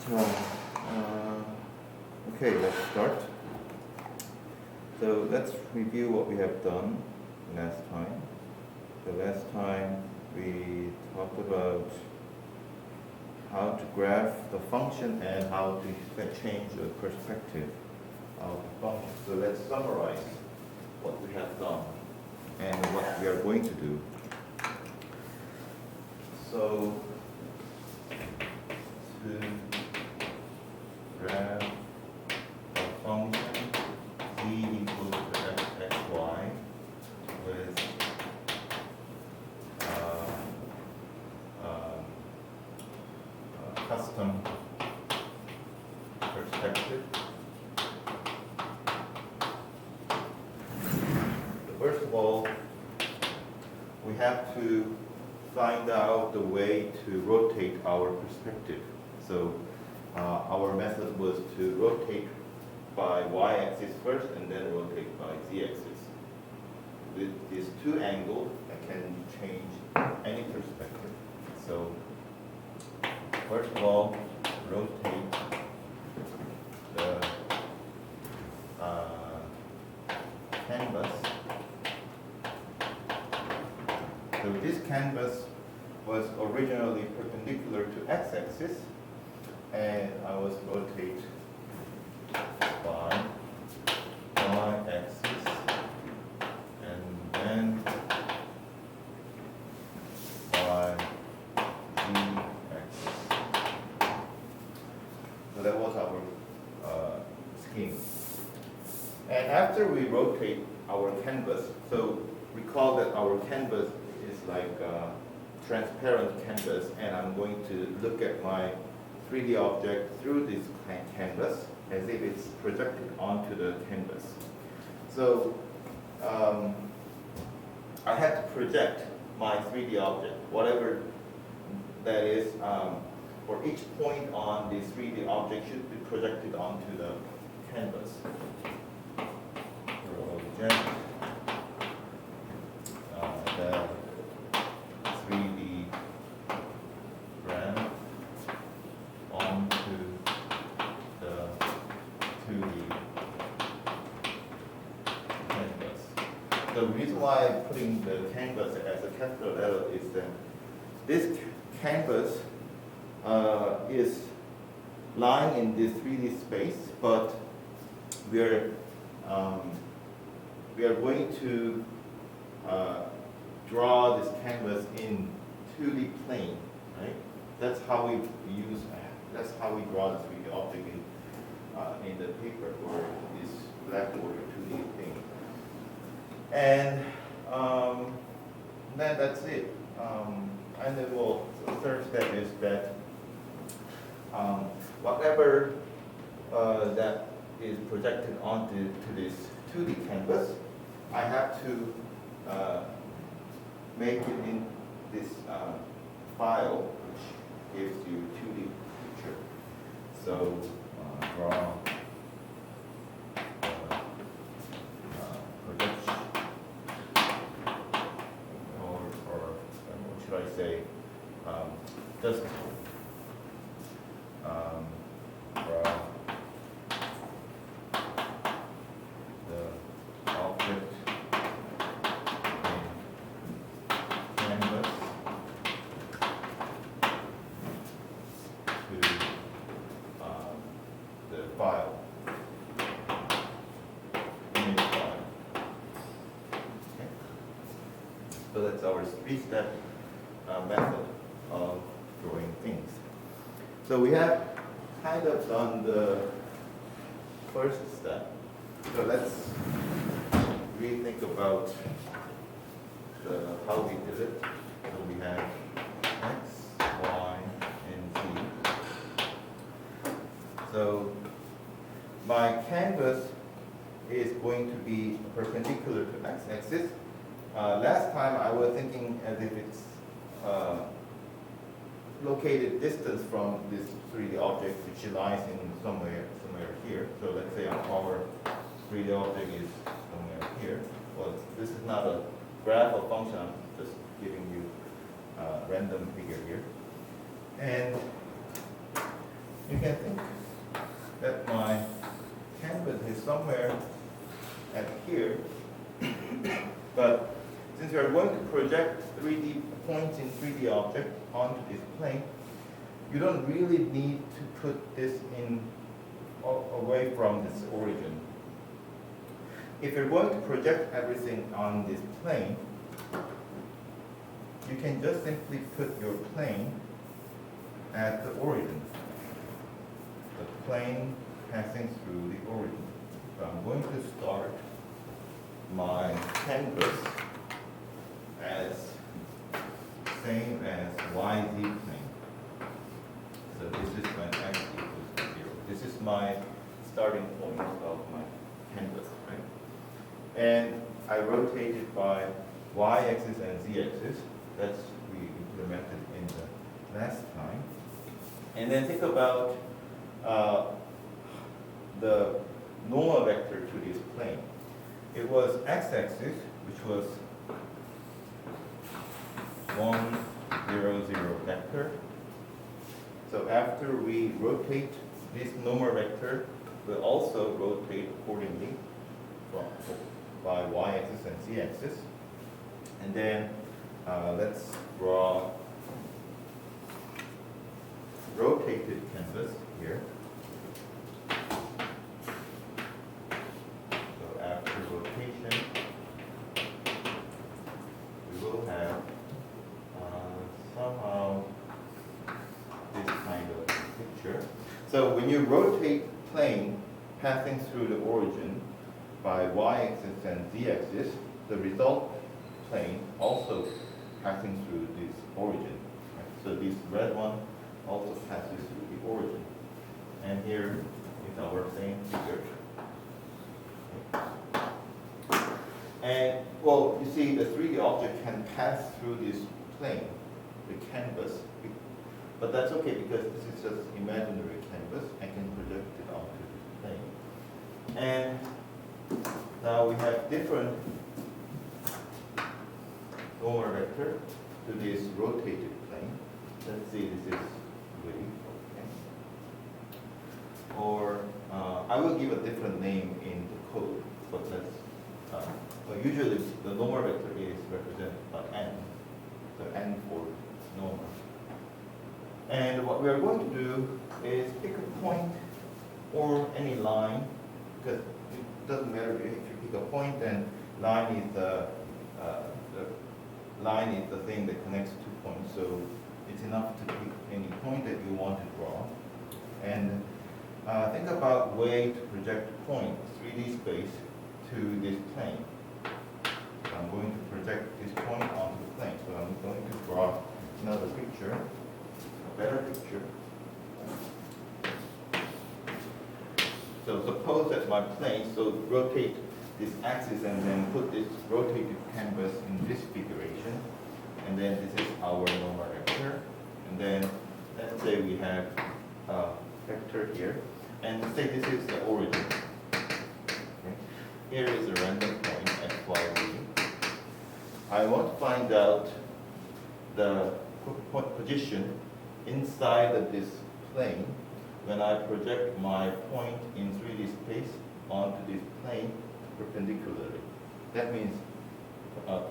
자, okay, let's start. So let's review what we have done last time. So last time we talked about how to graph the function and how to change the perspective of the function. So let's summarize what we have done and what we are going to do. So to graph a function z equals to xy with custom perspective. So first of all, we have to find out the way to rotate our perspective. So our method was to rotate by y-axis first and then rotate by z-axis. With these two angles, I can change any perspective. So first of all, rotate the canvas. So this canvas was originally perpendicular to x-axis, and I was rotate by y-axis, and then by z-axis. So that was our scheme. And after we rotate our canvas, so recall that our canvas is like a transparent canvas, and I'm going to look at my 3D object through this canvas as if it's projected onto the canvas. So I have to project my 3D object, whatever that is, for each point on the 3D object should be projected onto the canvas. Project the 3D graph onto the 2D canvas. The reason why I'm putting the canvas as a capital L is that this canvas is lying in this 3D space, but we are going to draw this canvas in 2D plane, right? That's how we draw the 3D object in the paper or this blackboard 2D thing. And then that's it. And then the third step is that whatever that is projected onto this 2D canvas, I have to make it in this file, which gives you 2D picture. So draw projection, or what should I say? Just draw the object file, image file. Okay. So that's our three-step method of drawing things. So we have kind of done the first step. So let's rethink about how we did it. So we have x, y, and z. So my canvas is going to be perpendicular to x-axis. Last time I was thinking as if it's located distance from this 3D object, which lies in somewhere here. So let's say our 3D object is somewhere here. Well, this is not a graph or function. I'm just giving you a random figure here. And you can think that my canvas is somewhere at here, but since we are going to project 3D points in 3D object onto this plane, you don't really need to put this in away from this origin. If you're going to project everything on this plane, you can just simply put your plane at the origin. The plane passing through the origin. So I'm going to start my canvas as same as YZ plane. So this is when x equals to 0. This is my starting point of my canvas, right? And I rotate it by y-axis and z-axis. That's we implemented in the last time. And then think about the normal vector to this plane. It was x-axis, which was 1, 0, 0 vector. So after we rotate this normal vector, we'll also rotate accordingly by y-axis and z-axis. And then let's draw rotated canvas here. So after rotation, we will have somehow this kind of picture. So when you rotate plane passing through the origin by y-axis and z-axis, the result plane also passing through this origin. Right? So this red one also passes through the origin. And here is our same figure. And well, you see the 3D object can pass through this plane, the canvas, but that's okay because this is just imaginary canvas. I can project it onto this plane. And now we have different normal vector to this rotated plane. Let's see, this is V. Okay. Or I will give a different name in the code, but let's. But usually the normal vector is represented by n, so n for normal. And what we are going to do is pick a point or any line, because it doesn't matter if you pick a point, then line is the line is the thing that connects two points. So it's enough to pick any point that you want to draw. And think about way to project a point, 3D space, to this plane. So I'm going to project this point onto the plane. So I'm going to draw another picture, a better picture. So suppose that my plane, so rotate this axis and then put this rotated canvas in this configuration. And then this is our normal vector. And then let's say we have a vector here. And say this is the origin. Okay. Here is a random point, x, y, z. I want to find out the position inside of this plane when I project my point in 3D space onto this plane perpendicularly. That means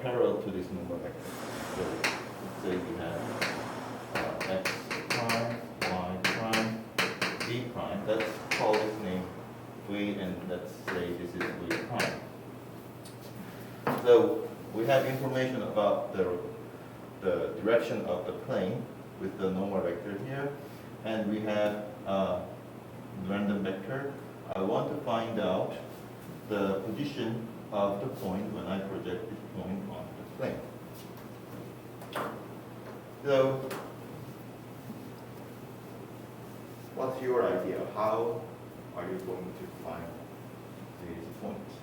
parallel to this normal vector. So let's say we have x prime, y prime, z prime. Let's call this name v, and let's say this is v prime. So we have information about the direction of the plane with the normal vector here, and we have random vector. I want to find out the position of the point when I project this point onto the plane. So, what's your idea? How are you going to find these points?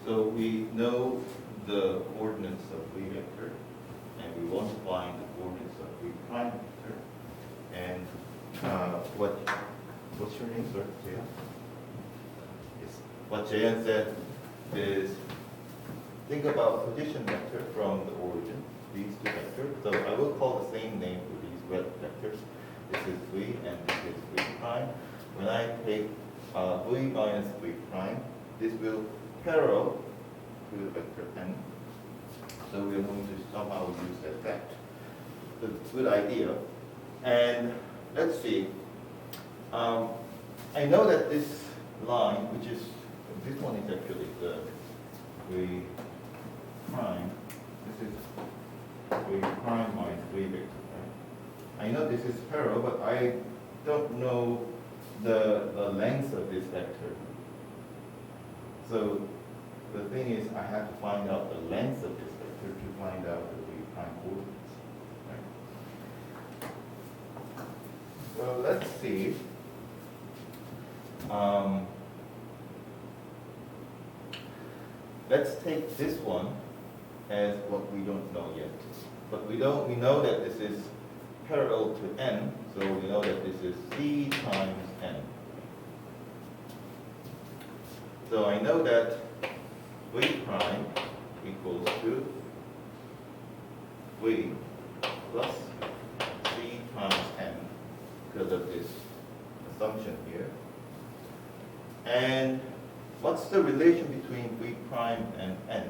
So we know the coordinates of V vector, and we want to find the coordinates of V prime vector. And what's your name, sir? Jayan? Yes. What Jayan said is, think about position vector from the origin, these two vectors. So I will call the same name for these red vectors. This is V and this is V prime. When I take V minus V prime, this will parallel to the vector n. So we are going to somehow use that fact. It's a good idea. And let's see. I know that this line, which is, this one is actually the V prime. This is V prime minus V vector, right? I know this is parallel, but I don't know the length of this vector. So the thing is, I have to find out the length of this vector to find out the V prime coordinates, right? So let's see. Let's take this one as what we don't know yet. But we know that this is parallel to n, so we know that this is c times n. So I know that V prime equals to V plus c times n because of this assumption here. And what's the relation between V prime and n?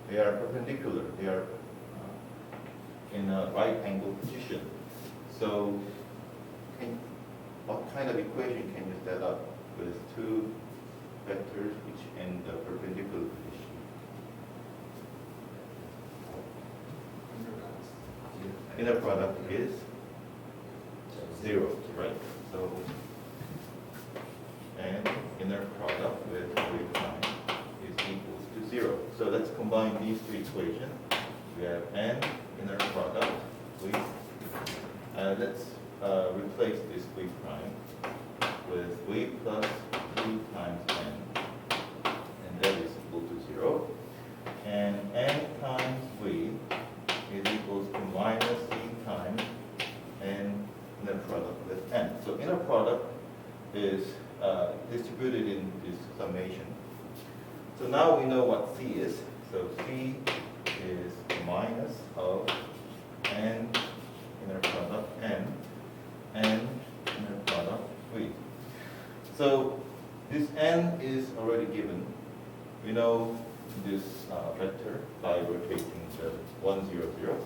They are perpendicular. They are in a right angle position. So what kind of equation can you set up with two vectors which in the perpendicular position? Inner product is 0, right? So, and inner product with V prime is equals to 0. So let's combine these two equations. We have n inner product with, let's replace this V prime with V plus c times n, and that is equal to 0. And n times V is equals to minus c times n inner product with n. So inner product is distributed in this summation. So now we know what c is. So c is minus of n inner product n inner product V. So this n is already given. We know this vector by rotating the 1, 0, 0.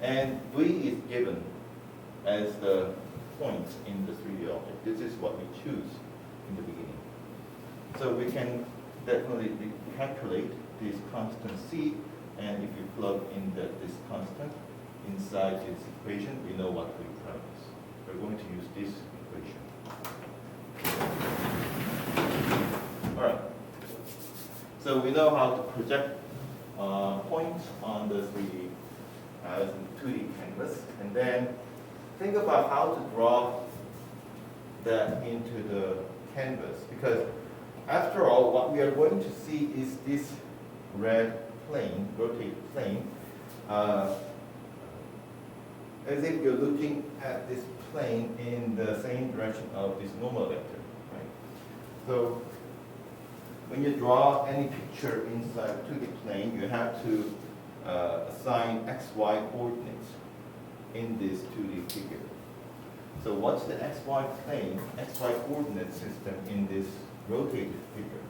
And V is given as the point in the 3D object. This is what we choose in the beginning. So we can definitely calculate this constant c, and if you plug in this constant inside this equation, we know what V prime is. We're going to use this equation. All right. So we know how to project points on the 3D, 2D canvas, and then think about how to draw that into the canvas. Because after all, what we are going to see is this red plane, rotated plane, as if you're looking at this plane in the same direction of this normal vector, right? So when you draw any picture inside a 2D plane, you have to assign xy coordinates in this 2D figure. So what's the xy plane, xy coordinate system in this rotated figure?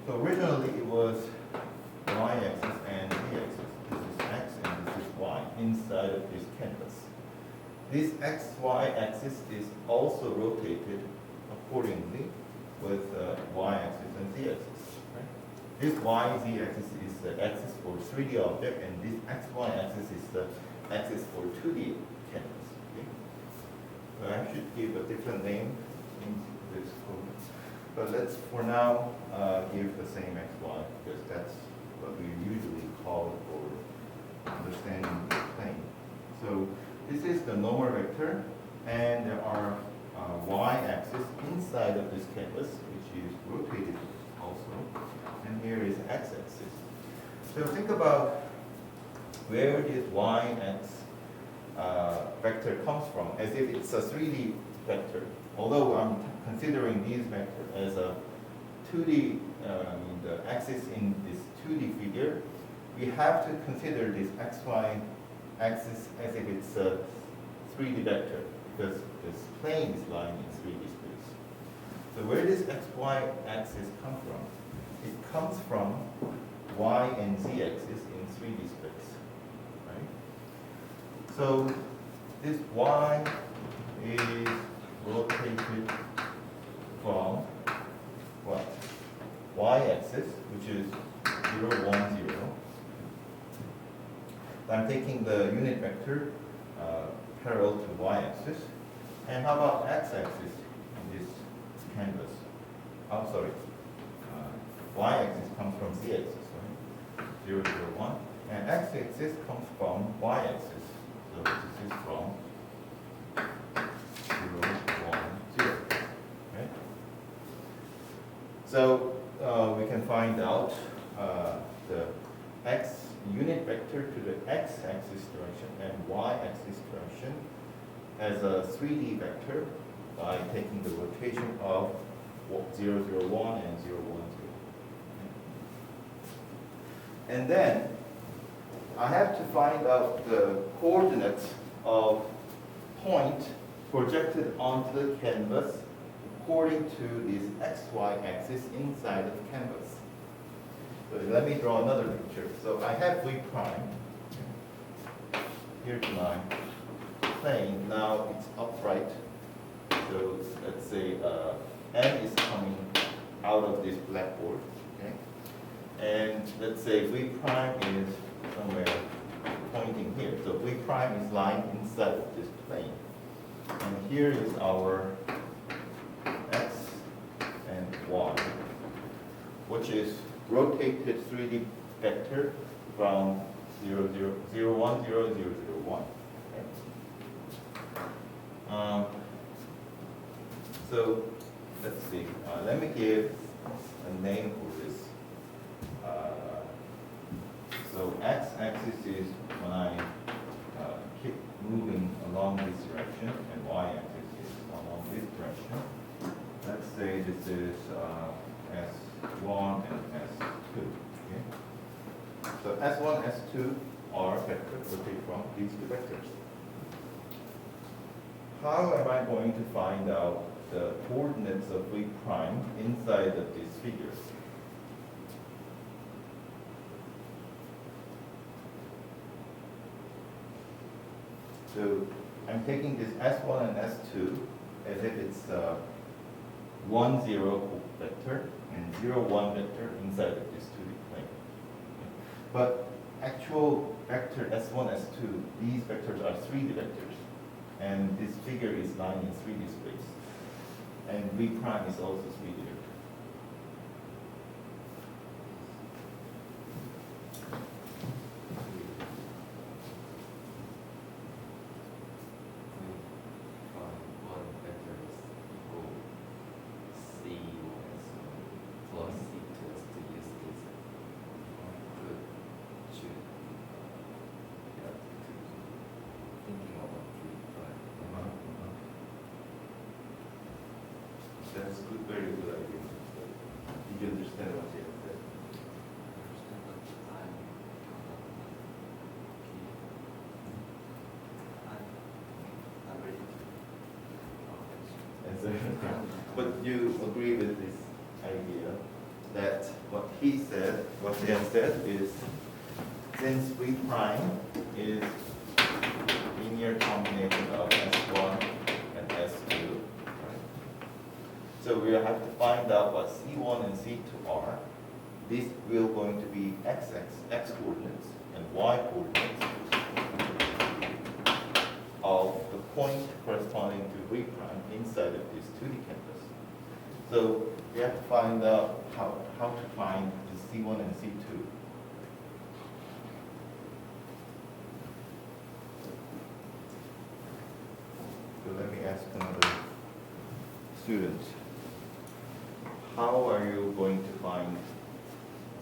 So originally it was y-axis and z-axis. This is x and this is y inside of this canvas. This xy axis is also rotated accordingly with y-axis and z-axis. Right? This y-z-axis is the axis for 3D object, and this xy-axis is the axis for 2D canvas. Okay? So I should give a different name in this code. But let's, for now, give the same xy, because that's what we usually call it for understanding the plane. So this is the normal vector, and there are y-axis inside of this canvas, which is rotated x-axis. So think about where this y-x vector comes from, as if it's a 3D vector. Although I'm considering these vectors as a 2D, the axis in this 2D figure, we have to consider this xy axis as if it's a 3D vector, because this plane is lying in 3D space. So where does xy axis come from? It comes from y and z axis in 3D space, right? So this y is rotated from what? Y-axis, which is 0, 1, 0. I'm taking the unit vector parallel to y-axis. And how about x-axis in this canvas? Oh, sorry. Y-axis comes from z-axis, right? 0, 0, 1. And x-axis comes from y-axis. So this is from 0, 1, 0. Okay? So we can find out the x unit vector to the x-axis direction and y-axis direction as a 3D vector by taking the rotation of 0, 0, 1 and 0, 1, 0. And then I have to find out the coordinates of point projected onto the canvas according to this xy axis inside of the canvas. So let me draw another picture. So I have v prime. Here's my plane. Now it's upright. So let's say m is coming out of this blackboard. Okay? And let's say v prime is somewhere pointing here. So v prime is lying inside of this plane. And here is our x and y, which is rotated 3D vector from 0, 0, 0, 1, 0, 0, 0, 1. Okay. So let's see. Let me give a name for this. So x-axis is when I keep moving along this direction, and y-axis is along this direction. Let's say this is S1 and S2. Okay? So S1, S2 are vectors rotated from these two vectors. How am I going to find out the coordinates of v prime inside of these figures? So I'm taking this S1 and S2 as if it's 1, 0 vector and 0, 1 vector inside of this 2D plane. But actual vector S1, S2, these vectors are 3D vectors. And this figure is lying in 3D space. And v prime is also 3D vector. That's good, very good idea. Did you understand what you have said? But you agree with this idea that what he said, what they have said is, since v prime is linear combination of S1 and S2, so we have to find out what C1 and C2 are. This will going to be x coordinates and y coordinates of the point corresponding to v prime inside of this 2D canvas. So we have to find out how to find the C1 and C2. So let me ask another student. How are you going to find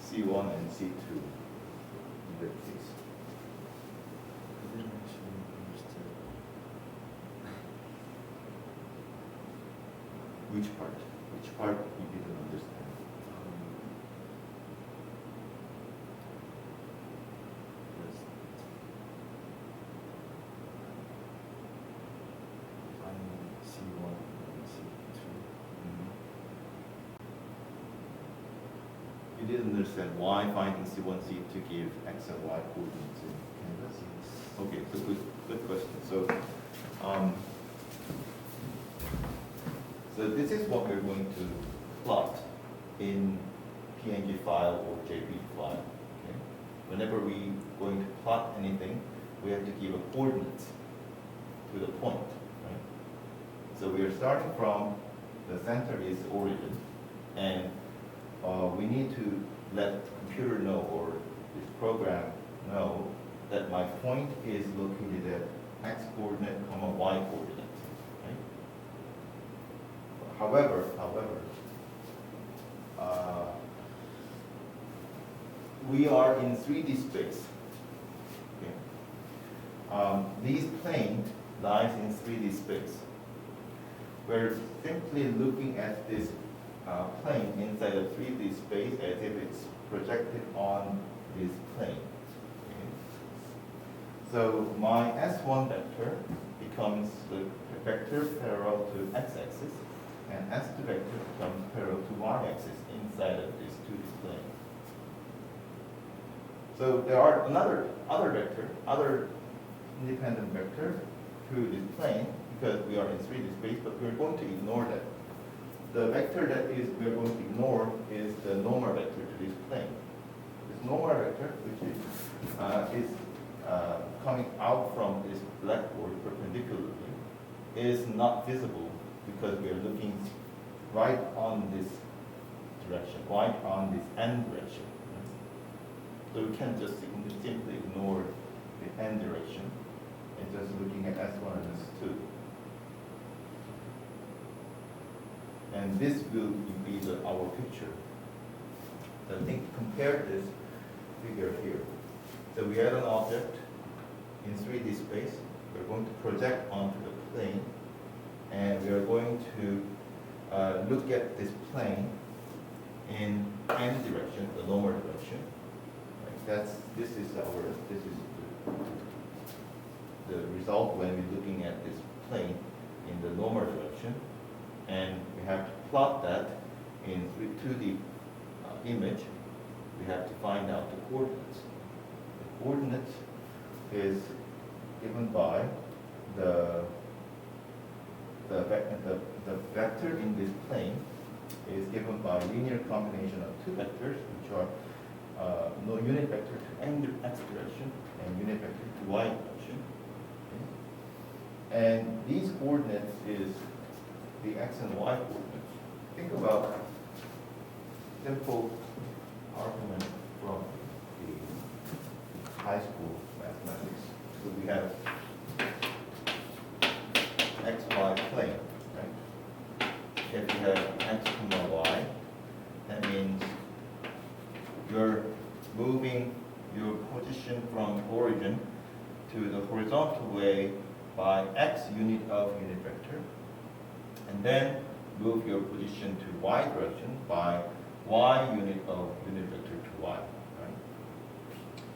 C1 and C2 in that case. I didn't actually understand. Which part? Which part you didn't understand? Yes. Finding C1 and C2. You didn't understand why finding C1, C2 give X and Y coordinates in canvas? Okay, so good question. So this is what we're going to plot in PNG file or JPG file. Okay? Whenever we're going to plot anything, we have to give a coordinate to the point. Right? So we are starting from the center is origin, and we need to let the computer know, or this program know, that my point is located at x coordinate, y coordinate. Right? However, we are in 3D space. Okay? This plane lies in 3D space. We're simply looking at this plane inside a 3D space as if it's projected on this plane. Okay? So my S1 vector becomes the vector parallel to x-axis, and S2 vector becomes parallel to y-axis inside of this 2D plane. So there are other independent vector through this plane because we are in 3D space, but we're going to ignore that. The vector that we're going to ignore is the normal vector to this plane. This normal vector, which is coming out from this blackboard perpendicularly, is not visible because we are looking right on this direction, right on this end direction. So we can just simply ignore the end direction and just looking at S1 and S2. And this will be our picture. So I think compare this figure here. So we have an object in 3D space. We're going to project onto the plane, and we are going to look at this plane in n direction, the normal direction. Right? This is the result when we're looking at this plane in the normal direction. And we have to plot that in 2D image. We have to find out the coordinates. The coordinate is given by the vector in this plane is given by linear combination of two vectors, which are no unit vector to x direction and unit vector to y direction. Okay? And these coordinates is the x and y coordinates. Think about simple argument from the high school mathematics. So we have xy plane, right? If you have x, y, that means you're moving your position from origin to the horizontal way by x unit of unit vector, and then move your position to y direction by y unit of unit vector to y. Right?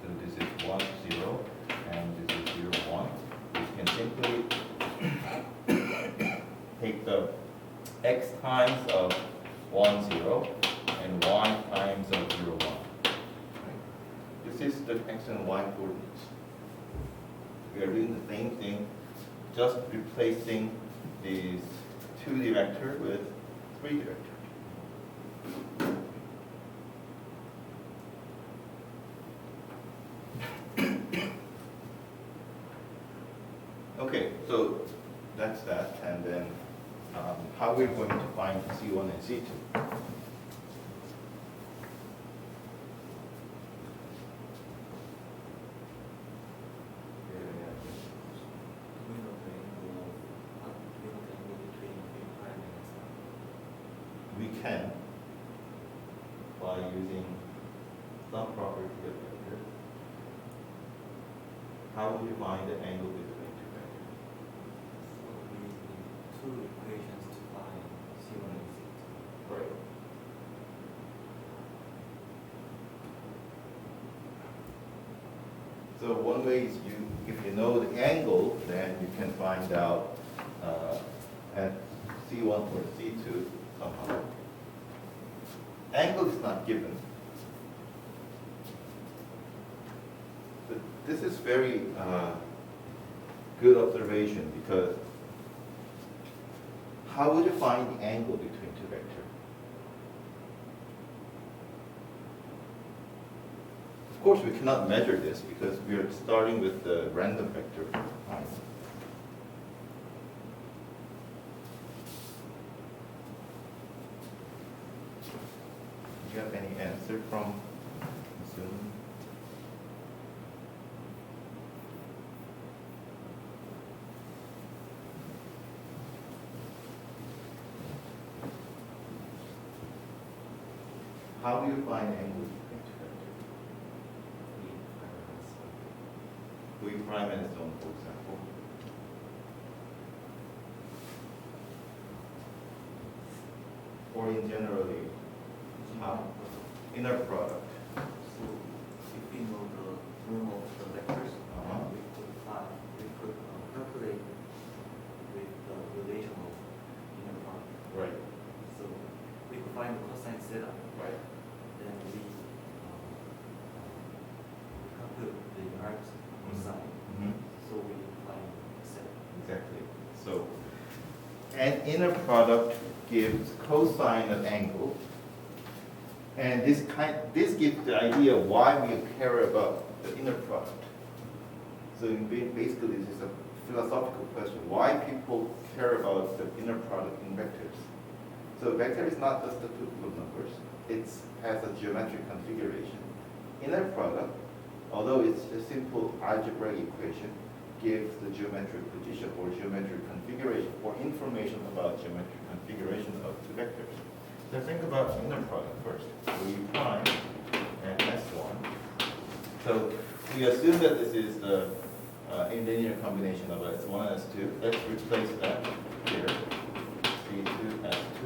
So this is 1, 0, and this is 0, 1. You can simply take the x times of 1, 0 and y times of 0, 1. Right? This is the x and y coordinates. We are doing the same thing, just replacing these 2D vector with 3D vector. Okay, so that's that, and then how we're going to find C1 and C2. We can by using some property of vectors, how would you find the angle between two vectors? So we need two equations to find C1 and C2. Right. So one way is if you know the angle, then you can find out at C1 or C2 somehow. Angle is not given. But this is very good observation, because how would you find the angle between two vectors? Of course, we cannot measure this because we are starting with the random vector. Do you have any answer from Zoom? How do you find angle between two vectors? We prime and so on, for example. Or in generally, how? Inner product. So if we know the norm of the vectors, we could calculate with the relation of inner product. Right. So we could find the cosine theta. Right. Then we calculate the arc cosine. Mhm. So we find theta. Exactly. So, an inner product gives cosine of angle, and this gives the idea why we care about the inner product. So basically, this is a philosophical question: why people care about the inner product in vectors? So vector is not just a tuple of numbers; it has a geometric configuration. Inner product, although it's a simple algebraic equation, gives the geometric position or geometric configuration or information about geometric configuration of two vectors. So think about inner product first. We prime and S1. So we assume that this is the linear combination of S1 and S2. Let's replace that here. C2, S2,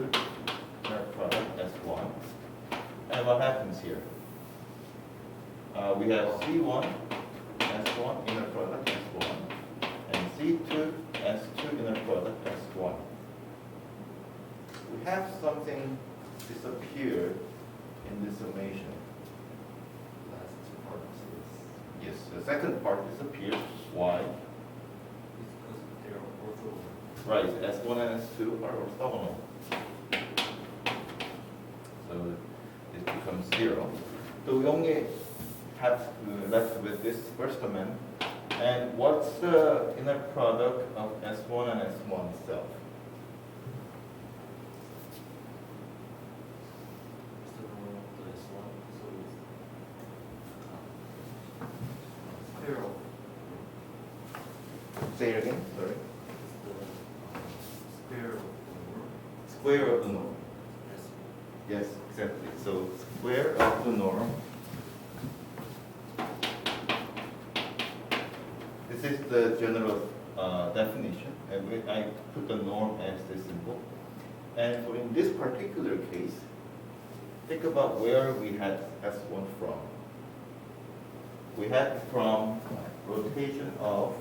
inner product S1. And what happens here? We have C1, S1, inner product S1, and C2, S2, inner product S1. We have something disappear in this summation. Last two parts is Yes, the second part disappears. Why? because they are orthogonal. Right, S1 and S2 are orthogonal. So this becomes 0. So we only have left with this first amendment. And what's the inner product of S1 and S1 itself? It's the norm of the S1, so it's square of Say it again, sorry. it's the square of the norm. Square of the norm. S1. Yes, exactly. So square of the norm. This is the general definition, and I put the norm as the symbol. And for in this particular case, think about where we had S1 from. We had from rotation of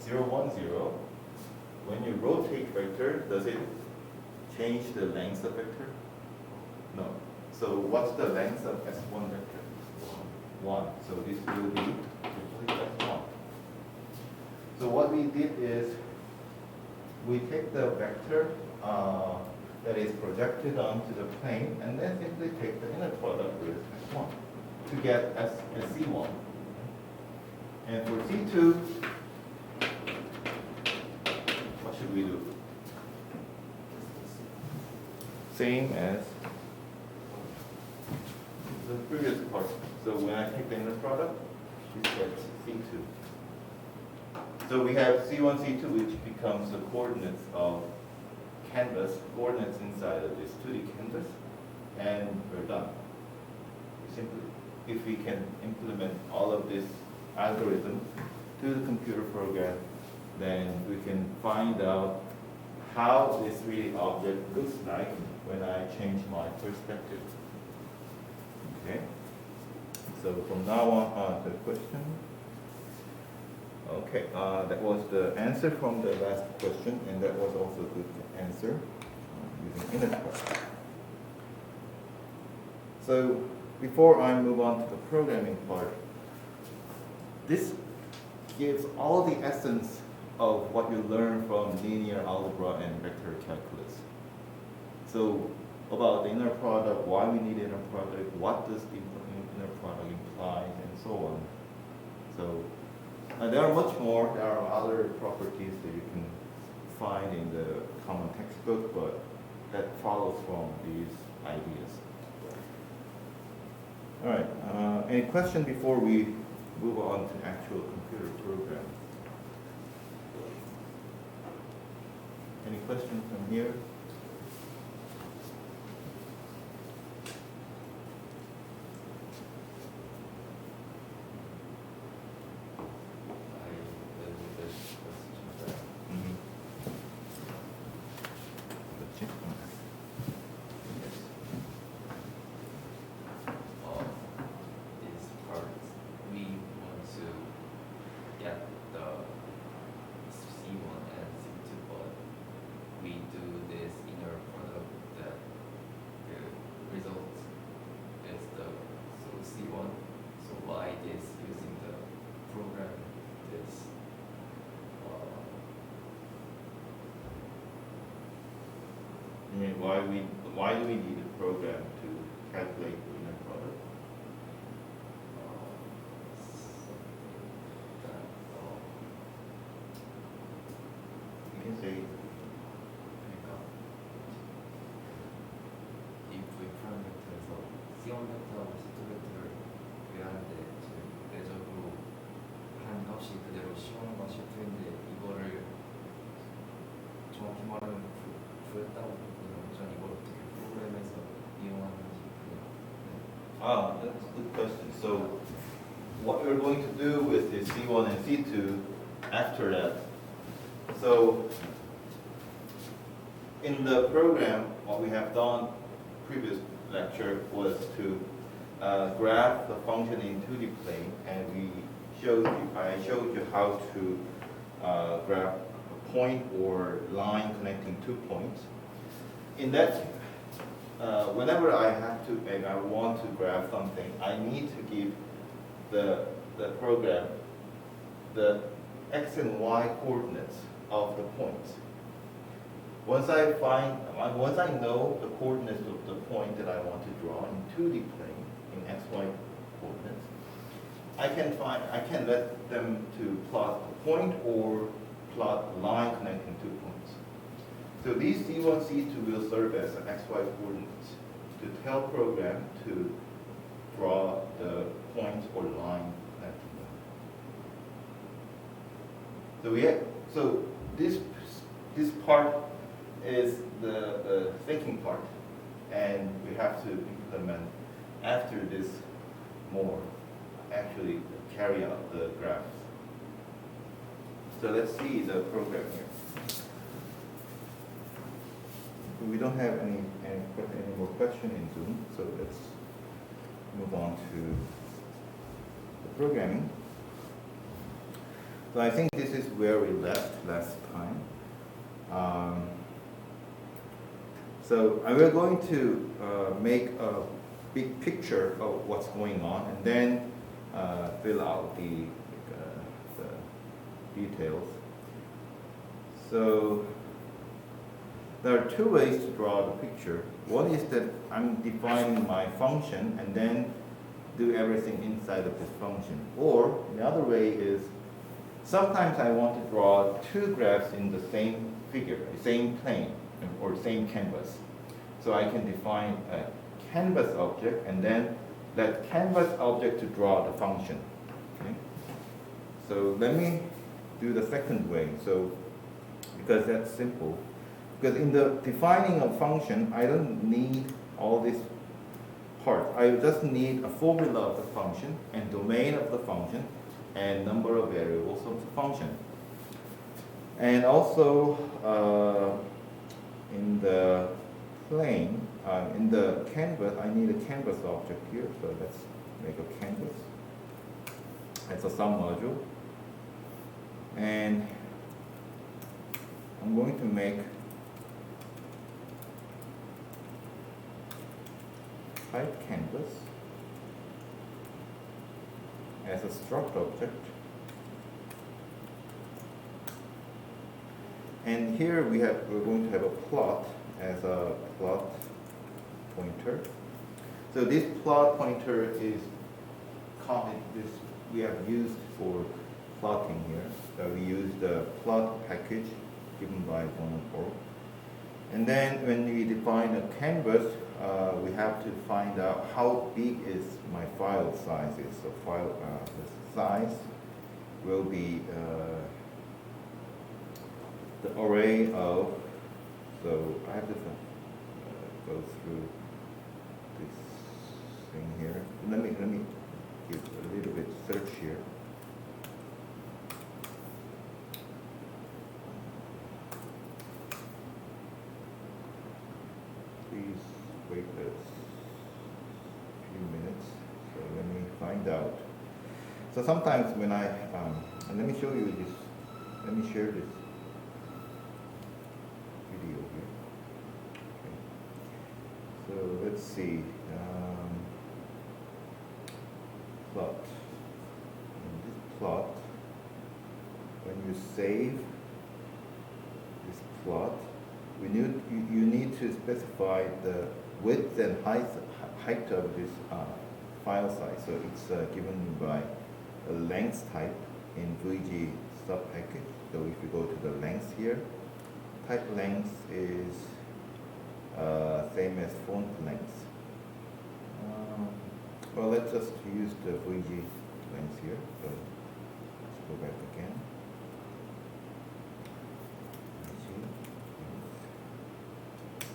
0, 1, 0. When you rotate vector, does it change the length of vector? No. So what's the length of S1 vector? 1. So this will be simply S1. So what we did is we take the vector that is projected onto the plane and then simply take the inner product with S1 to get C1. And for C2, what should we do? Same as the previous part. So when I take the inner product, this gets C2. So we have C1, C2, which becomes the coordinates of coordinates inside of this 2D canvas, and we're done. if we can implement all of this algorithm to the computer program, then we can find out how this 3D object looks like when I change my perspective. Okay. So from now on to the question. Okay, that was the answer from the last question, and that was also a good answer using image part. So before I move on to the programming part, this gives all the essence of what you learn from linear algebra and vector calculus. So about the inner product, why we need inner product, what does the inner product imply, and so on. So there are much more. There are other properties that you can find in the common textbook, but that follows from these ideas. All right. Any question before we move on to actual computer program? Any questions from here? These parts, we want to get the C1 and C2, but we do this inner product that the result is the C1. So why this using the program this I mean, why do we need a program to calculate the inner product? You can say 그러니까 이 V 프라임 벡터에서 C1 벡터하고 C2 벡터를 구해하는데 지금 내적으로 한 값이 그대로 C1과 C2인데 이거를 정확히 말하면 구했다고 보면 전 이걸 어떻게 프로그램에서 이용하는지 그냥 that's a good question. So what we're going to do with the C1 and C2 after that. So in the program, what we have done previous lecture was to graph the function in 2D plane, and I showed you how to graph a point or line connecting two points. In that, whenever I want to graph something, I need to give the program the x and y coordinates of the points. Once I know the coordinates of the point that I want to draw in 2D plane in xy coordinates, I can let them to plot a point or plot a line connecting two points. So these C1, C2 will serve as xy coordinates to tell program to draw the point or line connecting them. So this part is the thinking part, and we have to implement after this more, actually carry out the graphs. So let's see the program here. We don't have any more question in Zoom, so let's move on to the programming. So I think this is where we left last time. So I will going to make a big picture of what's going on, and then fill out the details. So there are two ways to draw the picture. One is that I'm defining my function and then do everything inside of this function. Or the other way is sometimes I want to draw two graphs in the same figure, same plane, or same canvas. So I can define a canvas object and then that canvas object to draw the function. Okay? So let me do the second way. So because that's simple. Because in the defining of function, I don't need all this part. I just need a formula of the function and domain of the function and number of variables of the function. And also in the plane, in the canvas, I need a canvas object here. So let's make a canvas. It's a sum module. And I'm going to make type canvas as a struct object. And here we're going to have a plot as a plot pointer. So this plot pointer is common. This we have used for plotting here. So we use the plot package given by 104. And then when we define a canvas, we have to find out how big is my file size is. So the size will be the array of, so I have to go through this thing here. Let me give a little bit search here. Please wait a few minutes. So let me find out. So sometimes when and let me show you this, let me share this video here. Okay. So let's see, plot. In this plot, when you save this plot, you need to specify the width and height of this file size. So it's given by a length type in VG sub package. So if you go to the length here, type length is same as font length. Well, let's just use the VG length here. So let's go back again.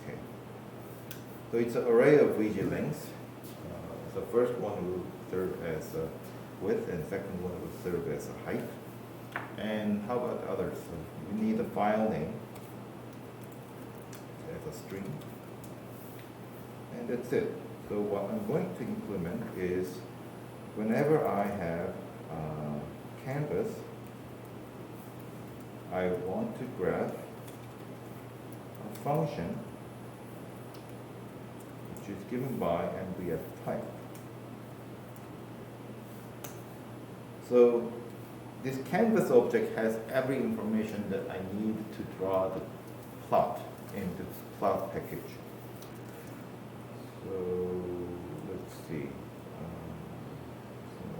Okay. So it's an array of VG lengths. The first one will serve as a width, and second one will serve as a height. And how about others? So you need a file name as a string. And that's it. So what I'm going to implement is whenever I have canvas, I want to graph a function which is given by MVF type. So this canvas object has every information that I need to draw the plot in the plot package. So let's see.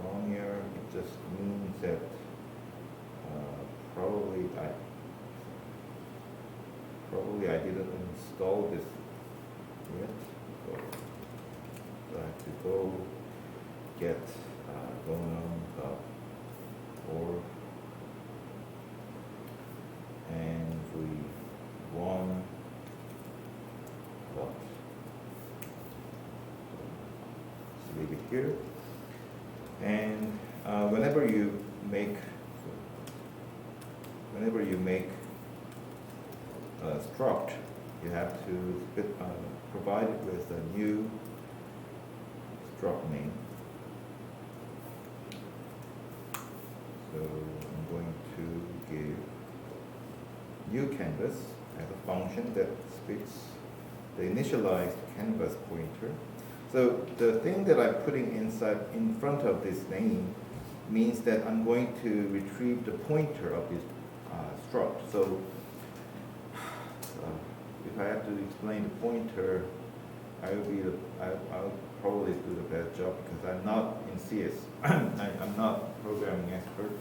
Wrong here. It just means that probably I didn't install this yet. So I have to go get GNOME.org and v1 plot. So leave it here. And whenever you make a struct, you have to provide it with a new struct name. So I'm going to give new canvas as a function that splits the initialized canvas pointer. So the thing that I'm putting in front of this name means that I'm going to retrieve the pointer of this struct. So if I have to explain the pointer, I'll probably do the bad job because I'm not in CS. I'm not programming expert.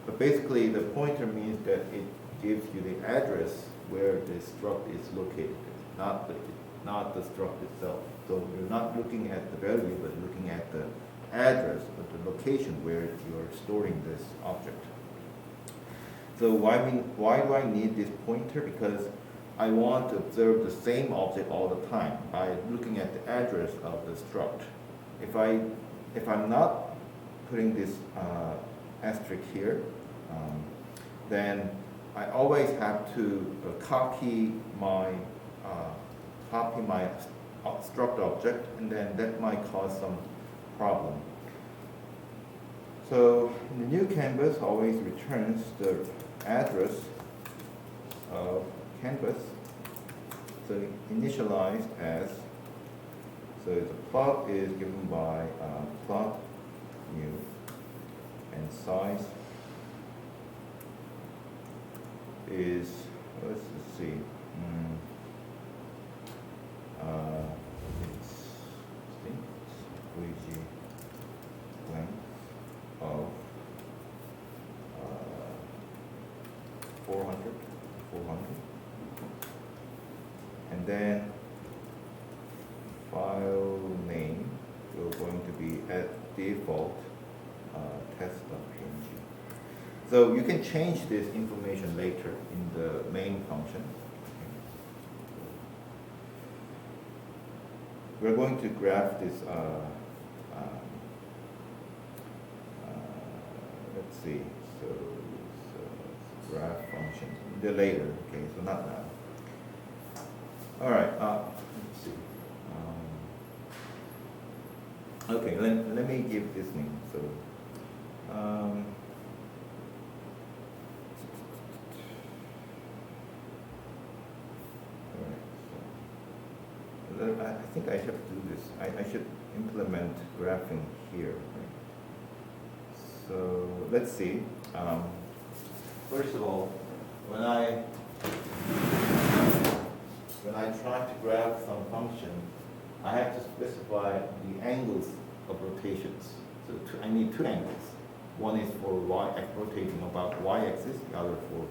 But basically, the pointer means that it gives you the address where the struct is located, not the struct itself. So you're not looking at the value, but looking at the address of the location where you're storing this object. So why do I need this pointer? Because I want to observe the same object all the time by looking at the address of the struct. If I'm not putting this asterisk here, then I always have to copy my struct object, and then that might cause some problem. So the new canvas always returns the address of canvas, so initialized as, so the plot is given by plot new, and size is, let's see, it's length of 400, and then file name will going to be at default test.png. So you can change this information later in the main function. We're going to graph this, let's see, so graph function, the later, okay, so not now. All right, let's see. Okay, let me give this name. So, I think I have to do this. I should implement graphing here. Right? So let's see. First of all, when I try to graph some function, I have to specify the angles of rotations. So I need two angles. One is for rotating about y-axis, the other for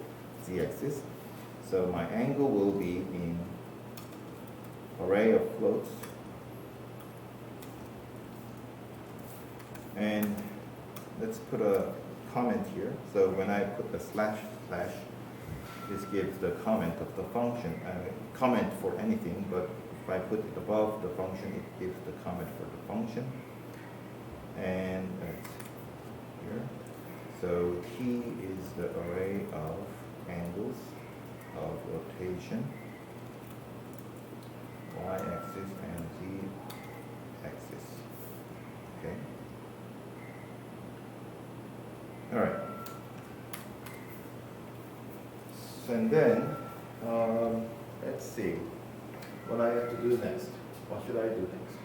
z-axis. So my angle will be in array of floats, and let's put a comment here. So when I put the slash, this gives the comment of the function, comment for anything, but if I put it above the function, it gives the comment for the function. And here, so T is the array of angles of rotation, y-axis and z-axis. Okay. All right. So, and then let's see what I have to do next. What should I do next?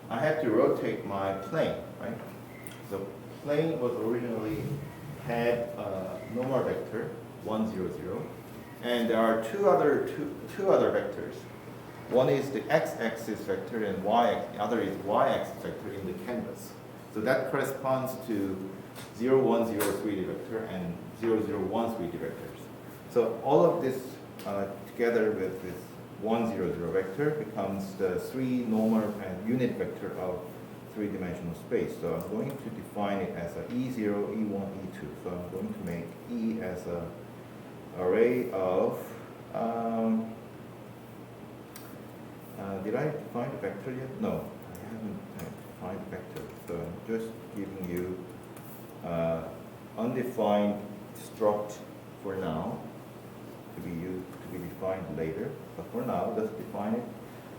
I have to rotate my plane, right? So plane was originally had a normal vector 1, 0, 0. And there are two other vectors. One is the x-axis vector, and the other is y-axis vector in the canvas. So that corresponds to 0, 1, 0, 3D vector and 0, 0, 1, 3D vectors. So all of this together with this 1, 0, 0 vector becomes the three normal and unit vector of three-dimensional space. So I'm going to define it as a E0, E1, E2. So I'm going to make E as a array of, did I define the vector yet? No, I haven't defined the vector. So I'm just giving you undefined struct for now to be defined later. But for now, let's define it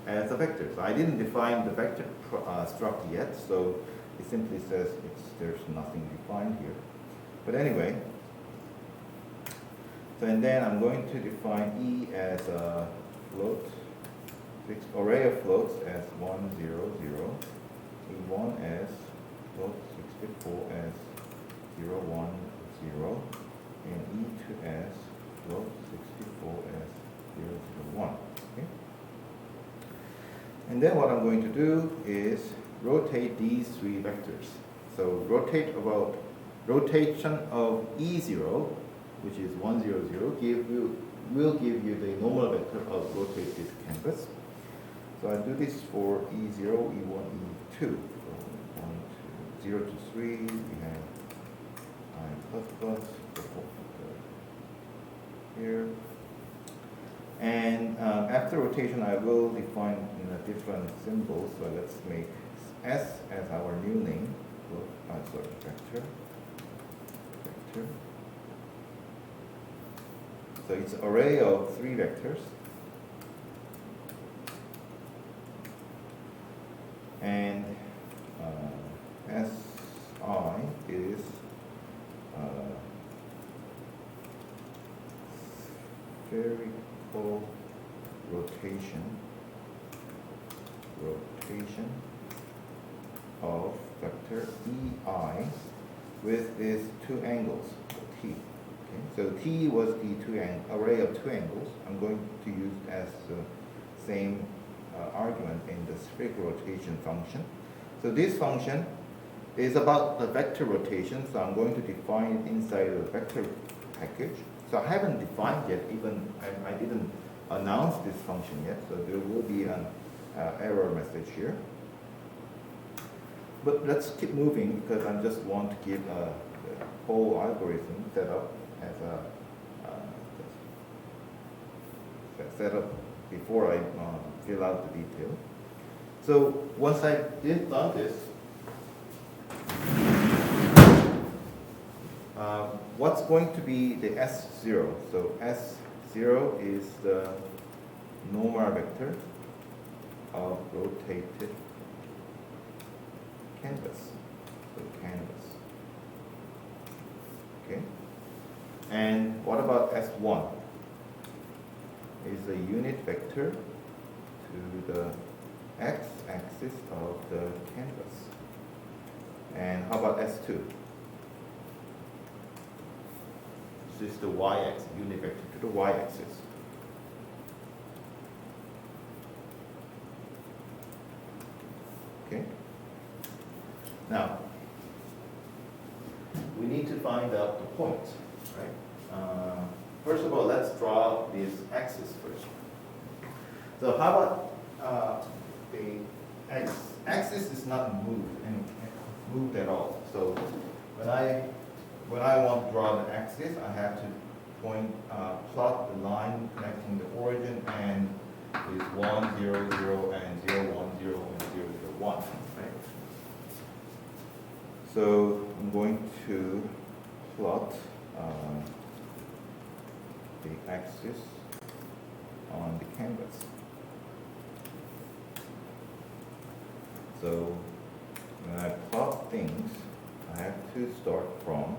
as a vector. So I didn't define the vector struct yet, so it simply says there's nothing defined here. But anyway, so and then I'm going to define E as a float, array of floats as 1, 0, 0, E1 as float 64 as 0, 1, 0, and E2 as float 64 as 0, 0, 1. Okay? And then what I'm going to do is rotate these three vectors. So rotation of E0, which is 1, 0, 0, will give you the normal vector of rotate this canvas. So I do this for E0, E1, E2. So 0 to 3, we have I plus plus, here. And after rotation, I will define a different symbol. So let's make S as our new name. Vector. So it's array of 3 vectors. And Si is spherical rotation of vector EI with its 2 angles, T. Okay? So T was the array of 2 angles. I'm going to use as the same argument in the spherical rotation function. So this function is about the vector rotation, so I'm going to define it inside the vector package. So I haven't defined yet, even I didn't announce this function yet, so there will be an error message here. But let's keep moving because I just want to give the whole algorithm set up as a set up before I fill out the detail. So once I done this, what's going to be the S0? So S0 is the normal vector of rotated canvas. So canvas. Okay. And what about S1? Is a unit vector to the x-axis of the canvas. And how about S2? This is the y-axis, unit vector to the y-axis. Okay. Now, we need to find out the points, right? First of all, let's draw this axis first. So how about the axis is not moved at all. So when I want to draw the axis, I have to plot the line connecting the origin and is 1, 0, 0, and 0, 1, 0, and 0, 0, 1, right? So I'm going to plot the axis on the canvas. So when I plot things, I have to start from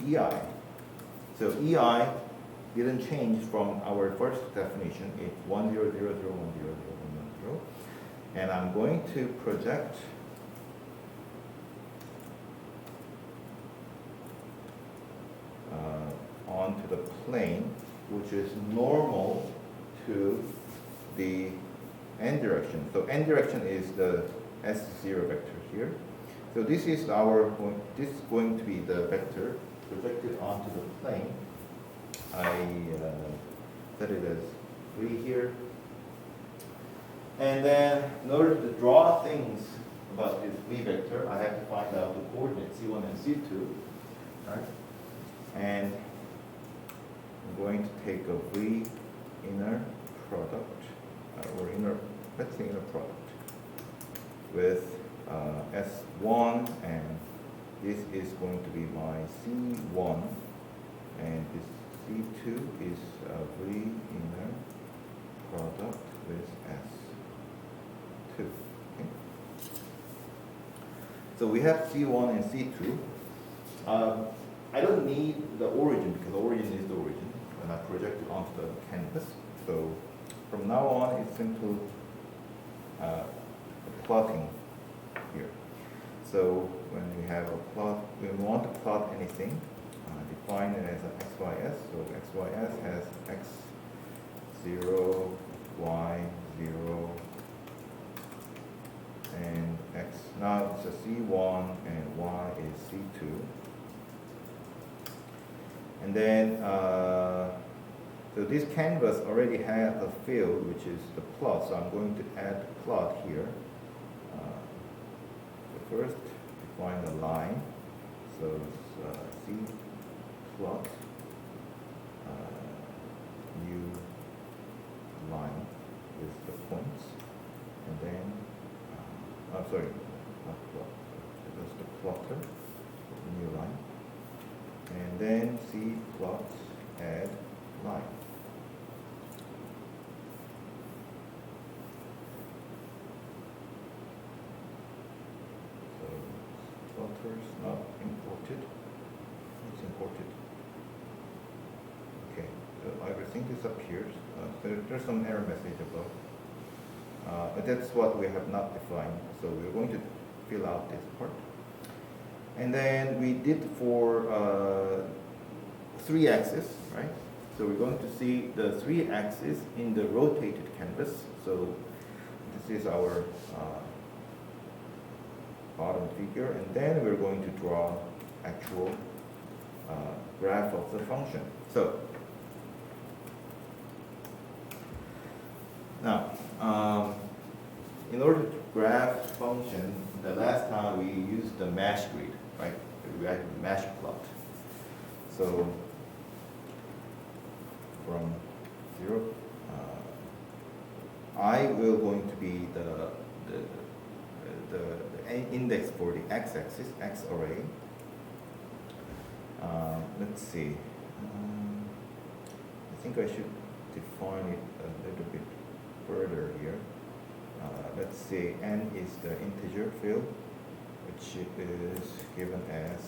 EI. So EI didn't change from our first definition. It's 1, 0, 0, 0, 1, 0, 0, 1, 1, 0. And I'm going to project onto the plane, which is normal to the n direction. So n direction is the S0 vector here. So this is going to be the vector projected onto the plane. I set it as 3 here. And then in order to draw things about this v vector, I have to find out the coordinates C1 and C2. Right? And I'm going to take a v inner product, let's say inner product with S1, and this is going to be my C1, and this C2 is a v inner product with S2. Okay? So we have C1 and C2. I don't need the origin because the origin is the origin when I project it onto the canvas. So from now on, it's simple plotting here. So when we have a plot, we want to plot anything, define it as an XYS. So XYS has X0, Y0, and X. Now it's a C1 and Y is C2. And then, so this canvas already has a field, which is the plot. So I'm going to add the plot here. So first, define the line. So it's C plot new line with the points, and then, I'm sorry, not plot, it was the plotter, new line, and then C plot add line. So plotter's not imported, it's imported. Okay, so everything disappears. There's some error message above. But that's what we have not defined. So we're going to fill out this part. And then we did for 3 axes, right? So we're going to see the 3 axes in the rotated canvas. So this is our bottom figure. And then we're going to draw actual graph of the function. So now, in order to graph function, the last time we used the mesh grid, right? We had the mesh plot. So from 0, I will going to be the index for the x-axis, x array. Let's see. I think I should define it a little bit further here. Let's say n is the integer field, which is given as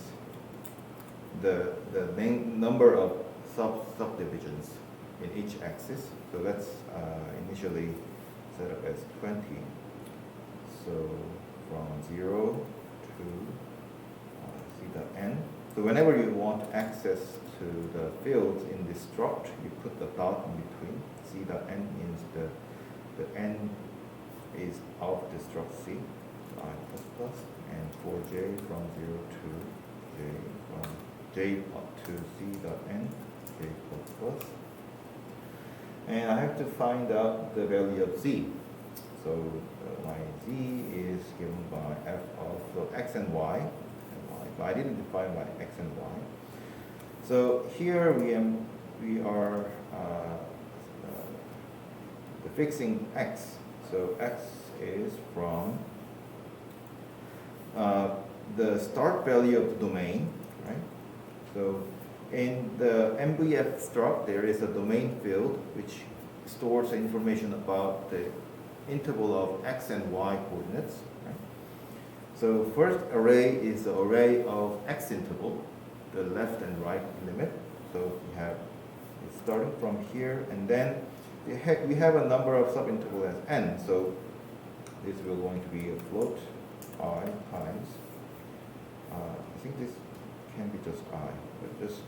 the main number of subdivisions in each axis. So let's initially set up as 20. So from 0 to see the n. So whenever you want access to the fields in this struct, you put the dot in between. C dot n means the n is of the struct C, I++, and for j from 0 to j, from j up to C dot n, j++. And I have to find out the value of z. So my z is given by f of x and y, but I didn't define my x and y. So here we are fixing x. So x is from the start value of the domain, right? So in the MVF struct, there is a domain field which stores information about the interval of x and y coordinates, right? So first array is the array of x interval, the left and right limit. So we have it's starting from here, and then we have a number of subinterval as n. So this will going to be a float I times. I think this can be just I, but just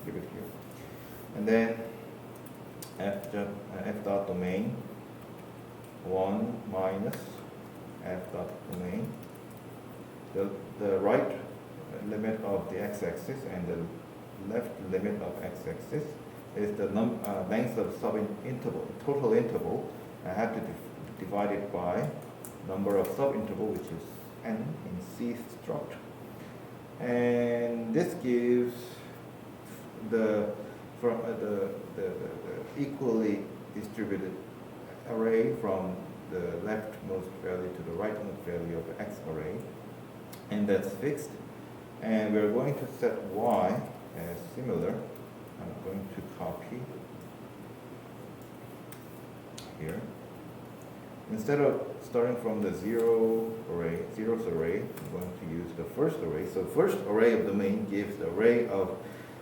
give it here. And then f dot domain 1 minus f dot domain. The right limit of the x-axis and the left limit of x-axis is the length of subinterval, total interval. I have to divide it by number of subinterval, which is n in C struct. And this gives the equally distributed array from the leftmost value to the rightmost value of the x array. And that's fixed. And we're going to set y as similar. I'm going to copy here. Instead of starting from the zeroth array, I'm going to use the first array. So first array of domain gives the array of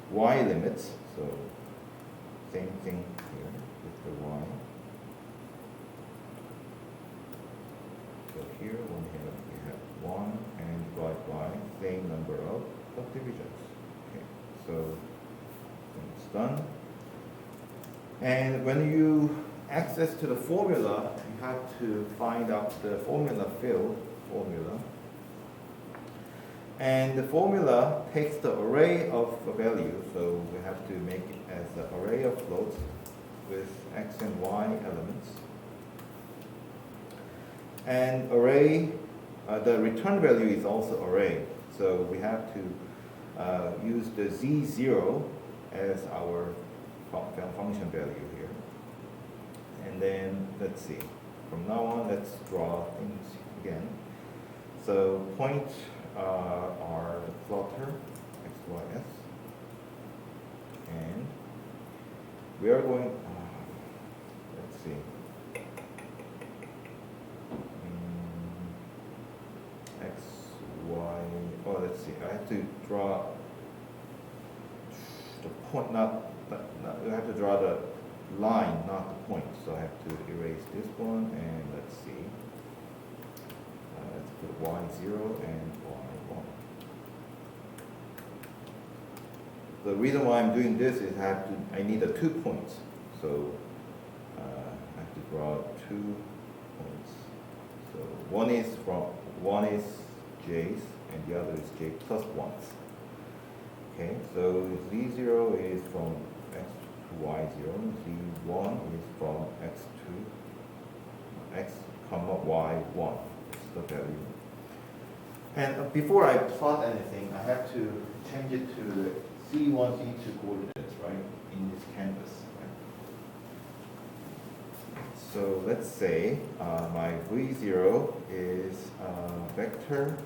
y limits. So same thing here with the y. So here we have 1 and divide by same number of subdivisions. Okay, so it's done. And when you access to the formula, you have to find out the formula field, and the formula takes the array of values, so we have to make it as an array of floats with x and y elements. And array, the return value is also array, so we have to use the z0 as our function value here. and then let's see. From now on, let's draw things again. So points are the plotter, x, y, s, and we are going. Let's see. X, y. Oh, let's see. I have to draw the point, not. I have to draw the line, not the point. So I have to erase this one, and let's see. Let's put y0 and y1. The reason why I'm doing this is I need the 2 points. So I have to draw 2 points. So one is j's and the other is j plus 1's. Okay, so z0 is from x to y0, z1 is from x to x comma y1. It's the value. And before I plot anything, I have to change it to the c1, c2 coordinates, right, in this canvas. So let's say my v0 is a vector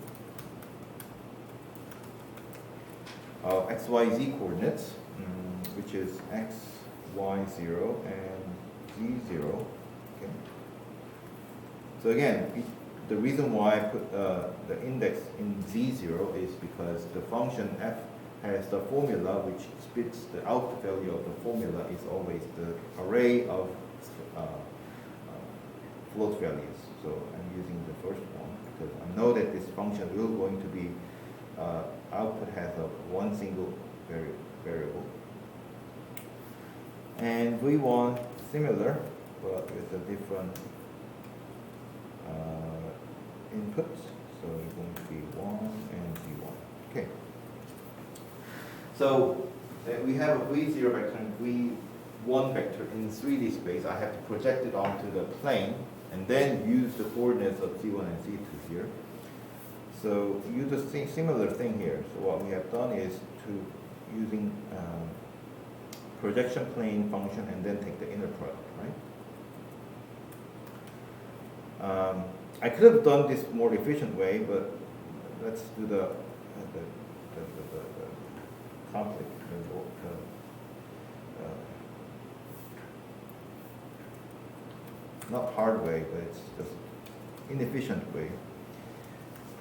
of xyz coordinates, which is x, y0, and z0. Okay. So again, the reason why I put the index in z0 is because the function f has the formula which spits the output value of the formula is always the array of float values. So I'm using the first one because I know that this function will going to be output has one single variable. And we want similar but with a different inputs. So it's going to be 1 and z1. Okay. So we have a v0 vector and v1 vector in 3D space. I have to project it onto the plane and then use the coordinates of z1 and z2 here. So use a similar thing here. So what we have done is to using projection plane function and then take the inner product, right? I could have done this more efficient way, but let's do the conflict. Not hard way, but it's just inefficient way.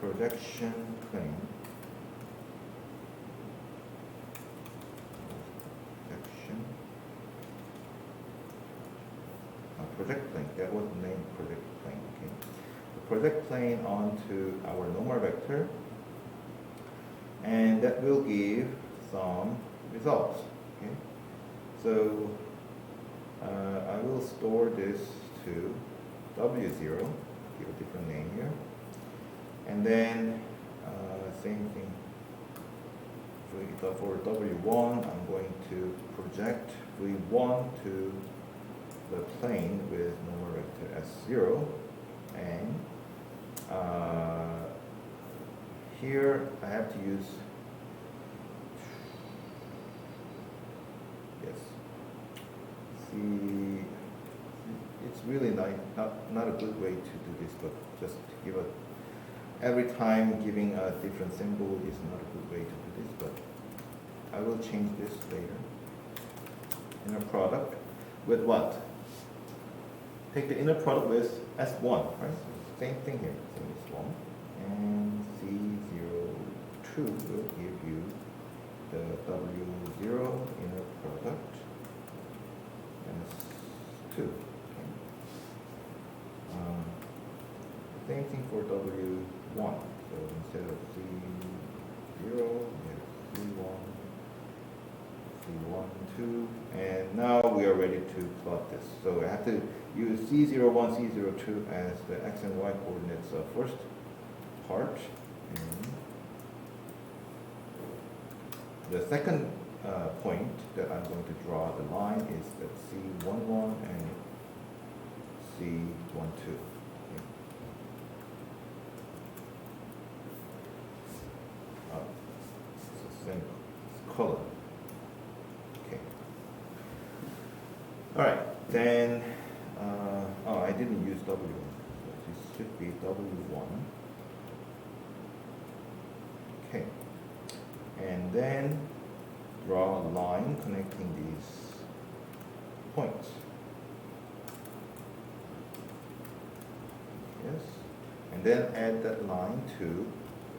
Projection plane. Project plane. That was the name. Project plane. Okay. The project plane onto our normal vector, and that will give some results. Okay. So I will store this to W0, give a different name here, and then same thing for W1. I'm going to project V1 to the plane with normal vector S0, and here I have to use see. It's really not a good way to do this, but just to give a every time giving a different symbol is not a good way to do this, but I will change this later. Inner product with what? Take the inner product with S1, right? So same thing here, same S1. And C02 will give you the W0 inner product S2. Okay. Same thing for W1. So instead of C0, we have C1, C1, 2, and now we are ready to plot this. So I have to use C01, C02 as the X and Y coordinates of first part. And the second point that I'm going to draw the line is that C11 and C12. Okay. It's the same color. Okay. All right. Then W1. So this should be W1. Okay. And then draw a line connecting these points. Yes. And then add that line to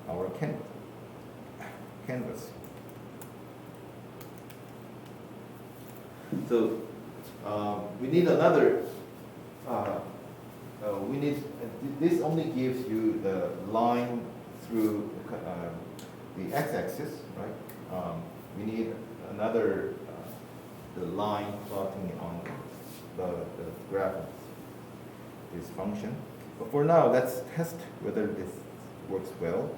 our canvas. So we need another. This only gives you the line through the x-axis, right? We need another the line plotting on the graph of this function. But for now, let's test whether this works well.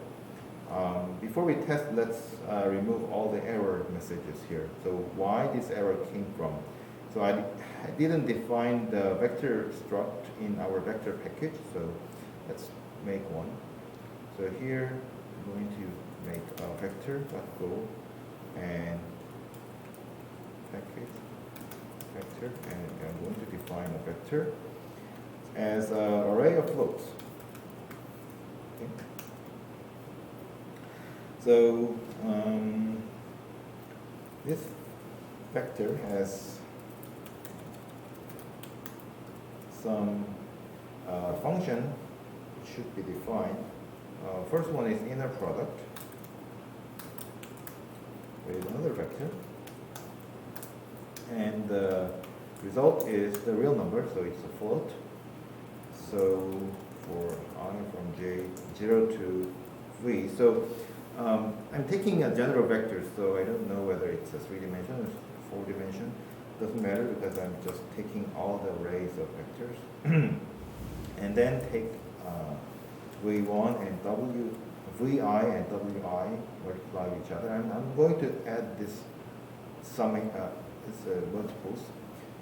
Before we test, let's remove all the error messages here. So why this error came from? So I didn't define the vector struct in our vector package, so let's make one. So here I'm going to make a vector.go and package vector, and I'm going to define a vector as an array of floats. Okay. So this vector has some function should be defined. First one is inner product with another vector, and the result is the real number, so it's a float. So for I from j 0 to v, so I'm taking a general vector, so I don't know whether it's a 3-dimension or 4-dimension. Doesn't matter because I'm just taking all the arrays of vectors, and then take v1 and vi and wi multiply each other. I'm going to add this summing multiples.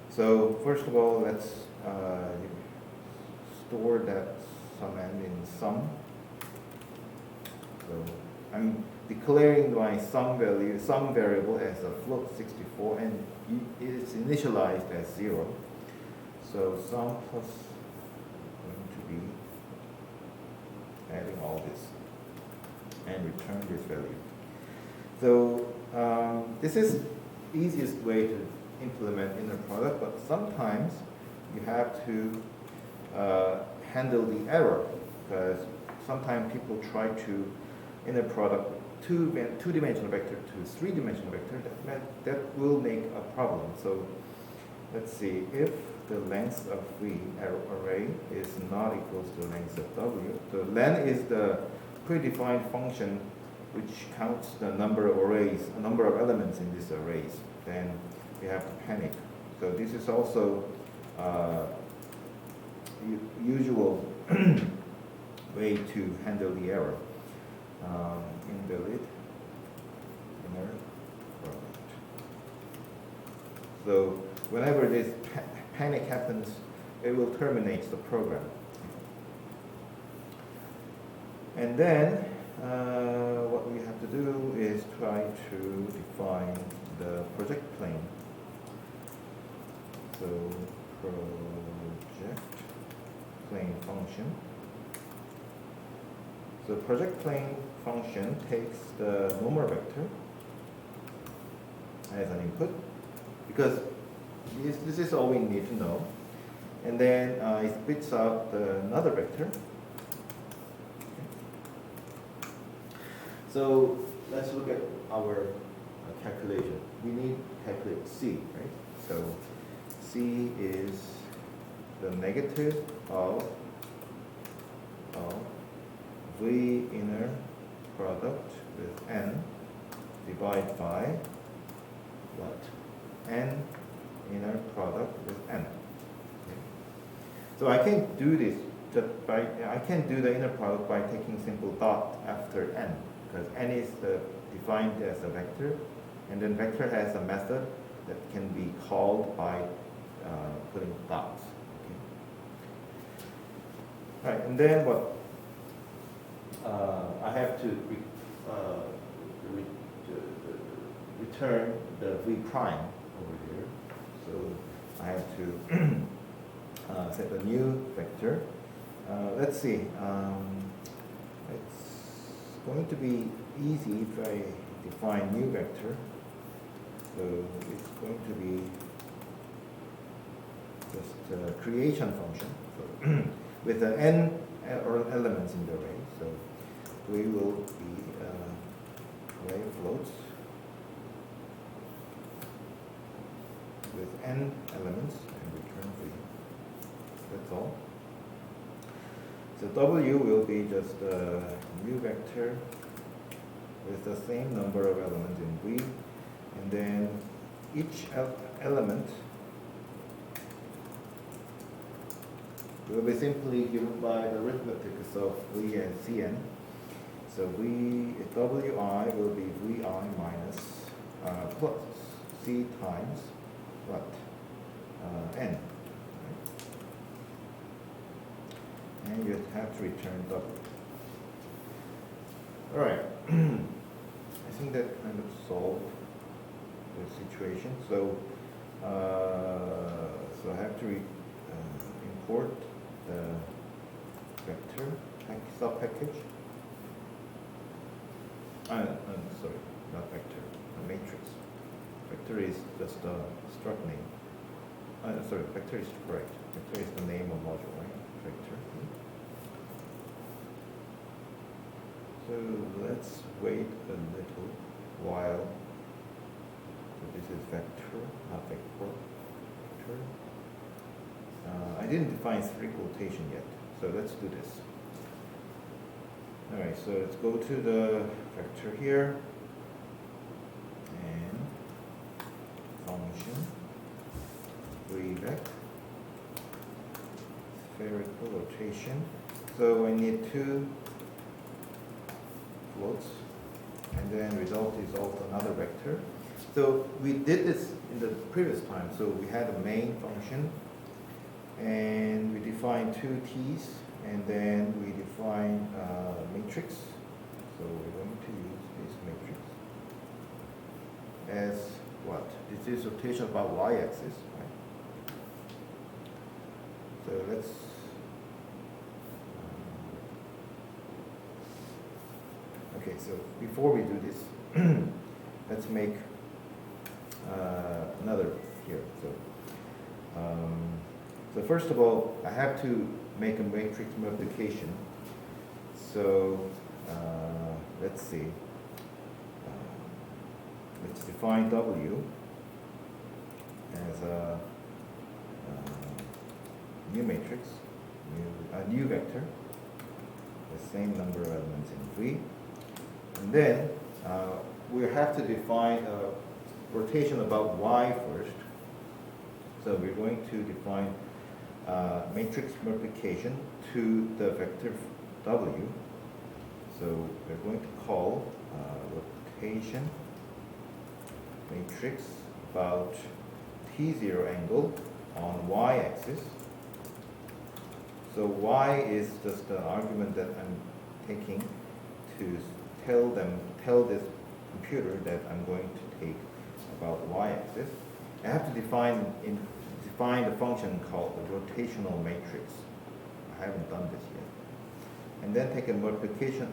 So first of all, let's store that sum n in sum. So I'm declaring my sum variable as a float 64, and it is initialized as 0. So sum plus going to be adding all this and return this value. So this is easiest way to implement inner product, but sometimes you have to handle the error, because sometimes people try to inner product two-dimensional vector to three-dimensional vector. That will make a problem. So let's see, if the length of V array is not equals to the length of W, so len is the predefined function which counts the number of arrays, a number of elements in these arrays, then we have to panic. So this is also usual way to handle the error. Invalid inner product. So whenever this panic happens, it will terminate the program. And then what we have to do is try to define the project plane. So project plane function. So project plane function takes the normal vector as an input, because this is all we need to know. And then it spits out another vector. So let's look at our calculation. We need to calculate C, right? So C is the negative of V inner product with n divided by what? N inner product with n. Okay. So I can do this just by, I can do the inner product by taking simple dot after n, because n is defined as a vector, and then vector has a method that can be called by putting dots. Okay. Right, and then what? I have to return the v prime over here. So I have to set a new vector. Let's see. It's going to be easy if I define new vector. So it's going to be just a creation function with the n elements in the array. So we will be array floats with n elements and return v. That's all. So w will be just a new vector with the same number of elements in v, and then each element will be simply given by the arithmetic of v and cn. So wi will be vi minus plus c times what? N. And you have to return w. All right. I think that kind of solved the situation. So, so I have to import the vector sub package. Sorry, not vector, a matrix. Vector is just a struct name. Sorry, vector is correct. Vector is the name of module, right? Vector. So let's wait a little while. So this is vector, not vector. Vector. I didn't define three quotation yet, so let's do this. All right, so let's go to the vector here and function revec spherical rotation. So I need two floats, and then result is also another vector. So we did this in the previous time. So we had a main function, and we defined two t's, and then we define matrix. So we're going to use this matrix as what? This is rotation about y-axis, right? So let's okay, so before we do this, let's make another here. So first of all, I have to make a matrix multiplication. So let's see. Let's define W as a new matrix, a new vector, the same number of elements in V. And then we have to define a rotation about y first. So we're going to define matrix multiplication to the vector w. So we're going to call rotation matrix about t0 angle on y-axis. So y is just an argument that I'm taking to tell this computer that I'm going to take about y-axis. I have to define the function called the rotational matrix. I haven't done this yet. And then take a multiplication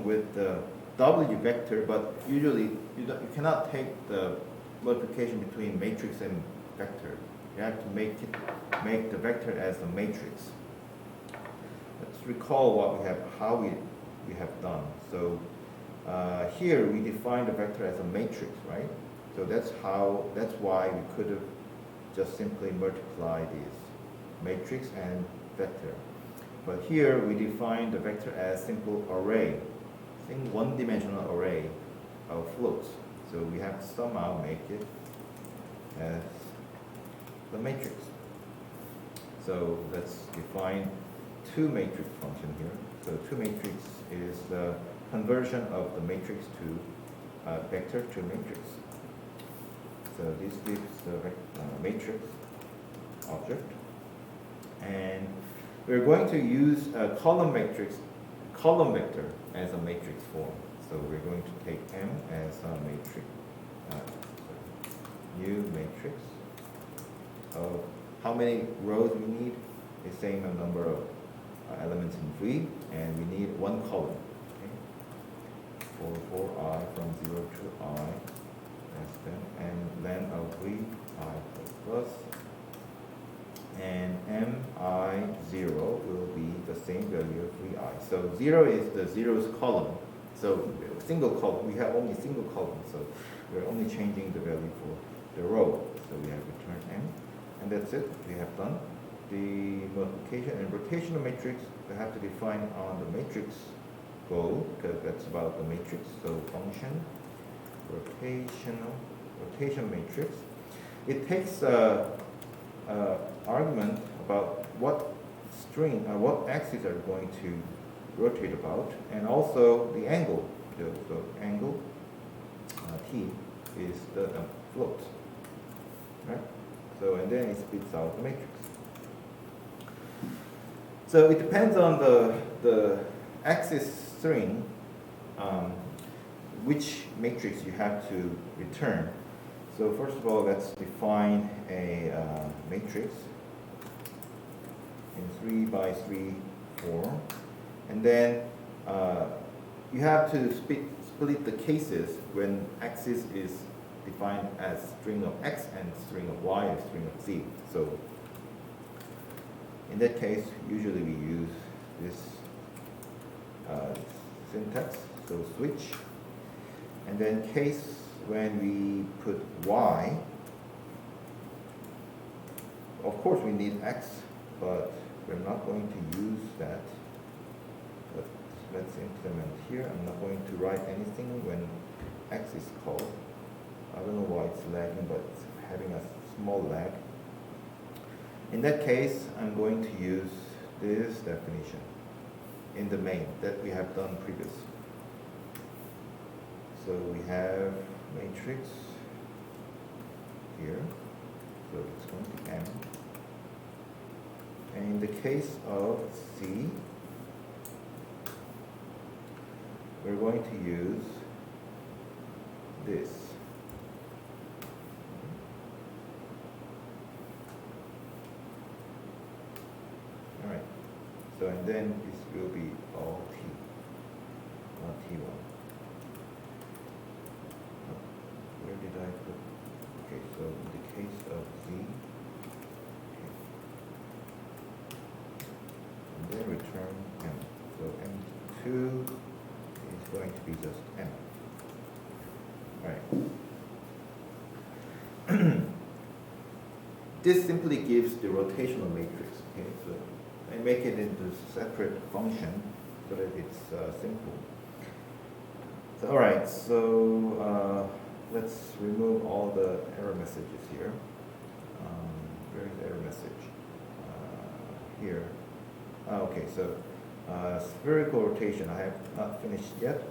with the w vector, but usually you cannot take the multiplication between matrix and vector. You have to make the vector as a matrix. Let's recall how we have done. So here we define the vector as a matrix, right? So that's why we could have just simply multiply these matrix and vector. But here we define the vector as simple array, one-dimensional array of floats. So we have to somehow make it as the matrix. So let's define two matrix function here. So two matrix is the conversion of the matrix to vector to matrix. So this gives the matrix object, and we're going to use a column vector as a matrix form. So we're going to take M as a matrix, new matrix of how many rows we need? The same number of elements in V, and we need one column. Okay? For I from 0 to I, less than, and then of V, I plus, and mi0 will be the same value of vi. So 0 is the zeros column. So single column, we have only single column, so we're only changing the value for the row. So we have return m, and that's it. We have done the multiplication and rotational matrix. We have to define on the matrix goal, because that's about the matrix. So function rotation matrix. It takes argument about what string or what axis are going to rotate about, and also the angle. The angle t is the float, right? So and then it spits out the matrix. So it depends on the axis string, which matrix you have to return. So first of all, let's define a matrix in 3 by 3 form, and then you have to split the cases when axis is defined as string of x and string of y and string of z. So in that case, usually we use this syntax, so switch, and then case when we put y, of course we need x, but we're not going to use that. But let's implement here. I'm not going to write anything when x is called. I don't know why it's lagging, but it's having a small lag. In that case, I'm going to use this definition in the main that we have done previous. So we have matrix here, so it's going to be M. And in the case of C, we're going to use this. All right. So and then this will be all T, not T1. Where did I put? Okay, so in the case of Z, okay. And then return M. So M2 is going to be just M. All right. This simply gives the rotational matrix. Okay, so I make it into separate function so that it's simple. So, all right, so let's remove all the error messages here. Where is the error message? Here. Okay, so spherical rotation, I have not finished yet.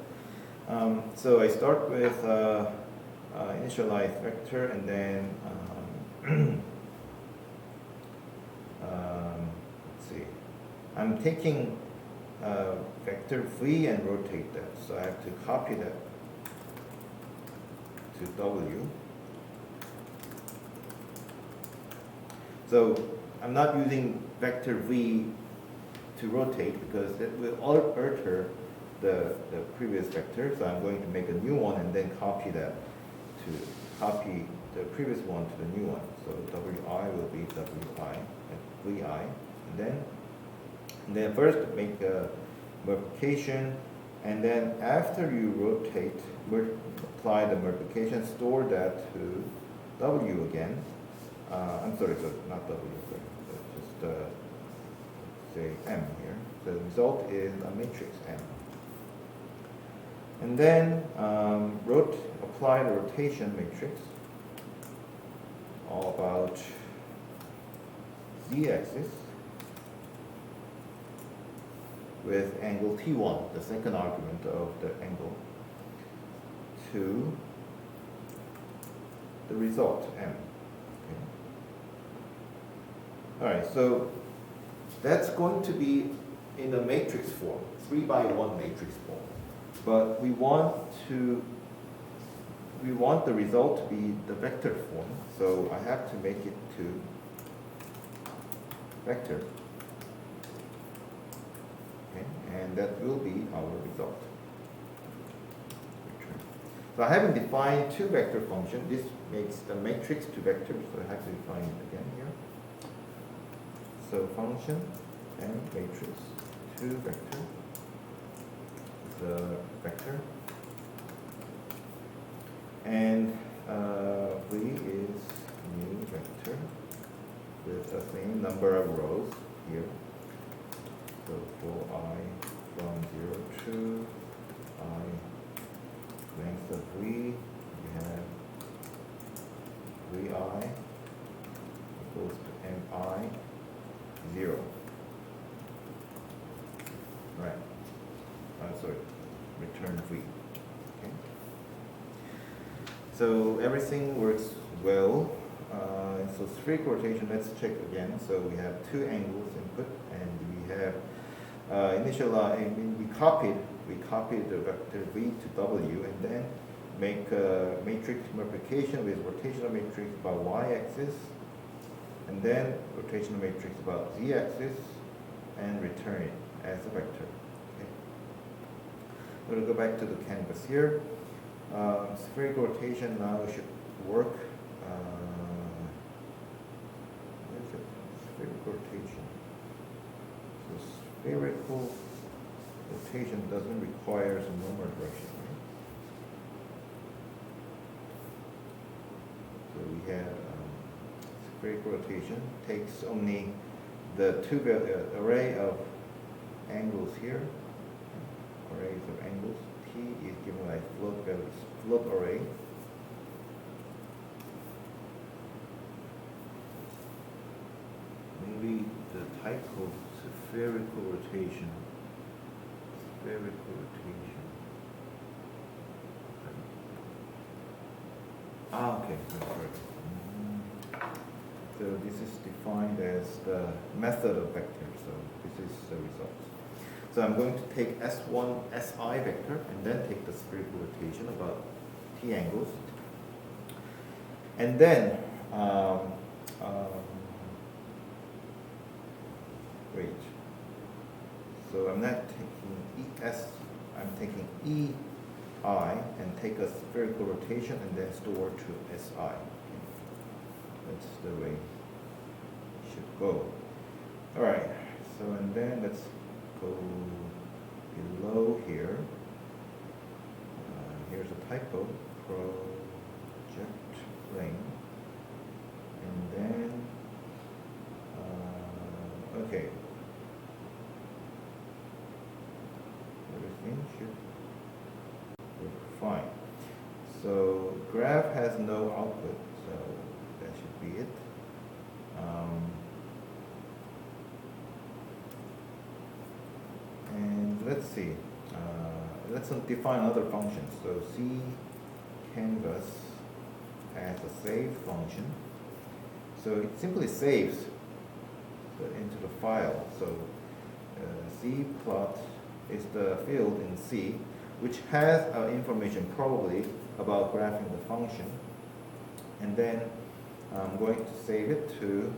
So I start with initialized vector, and then let's see. I'm taking vector V and rotate that, so I have to copy that to W. So I'm not using vector V to rotate because that will alter the previous vector. So I'm going to make a new one and then copy that to copy the previous one to the new one. So Wi will be Wi and Vi, and then first make a multiplication, and then after you rotate, apply the multiplication, store that to W again. I'm sorry, so not W, just say M here. So the result is a matrix M. And then apply the rotation matrix, all about z-axis with angle T1, the second argument of the angle, to the result M. Okay. All right, so that's going to be in the matrix form, 3 by 1 matrix form. But we want the result to be the vector form, so I have to make it to vector. Okay, and that will be our result. Return. So I haven't defined two vector function. This makes the matrix to vectors, so I have to define it again here. So function and matrix to vector. The vector. And V is new vector with the same number of rows here. So for I from 0 to I length of V, we have Vi equals to Mi 0. Right. Sorry, return V. Okay. So everything works well. So spherical rotation, let's check again. So we have two angles input, and we have we copied the vector V to W, and then make a matrix multiplication with rotational matrix about y-axis, and then rotational matrix about z-axis, and return it as a vector. Okay. We're going to go back to the canvas here. Spherical rotation now should work. What is it? Spherical rotation. So spherical rotation doesn't require some normal direction, right? So we have spherical rotation takes only the array of angles here, arrays of angles. T is given by float array. Maybe the type of spherical rotation. Spherical rotation. Okay. So this is defined as the method of vector. So this is the result. So I'm going to take S1 SI vector and then take the spherical rotation about T angles. And then, wait. So I'm not taking ES, I'm taking EI and take a spherical rotation and then store to SI. Okay. That's the way it should go. All right. So and then let's go below here. Here's a typo. Project plane. And then, okay. Everything should work fine. So graph has no output, so that should be it. And let's see. Let's define other functions. So C canvas has a save function. So it simply saves into the file. So C plot is the field in C which has information probably about graphing the function. And then I'm going to save it to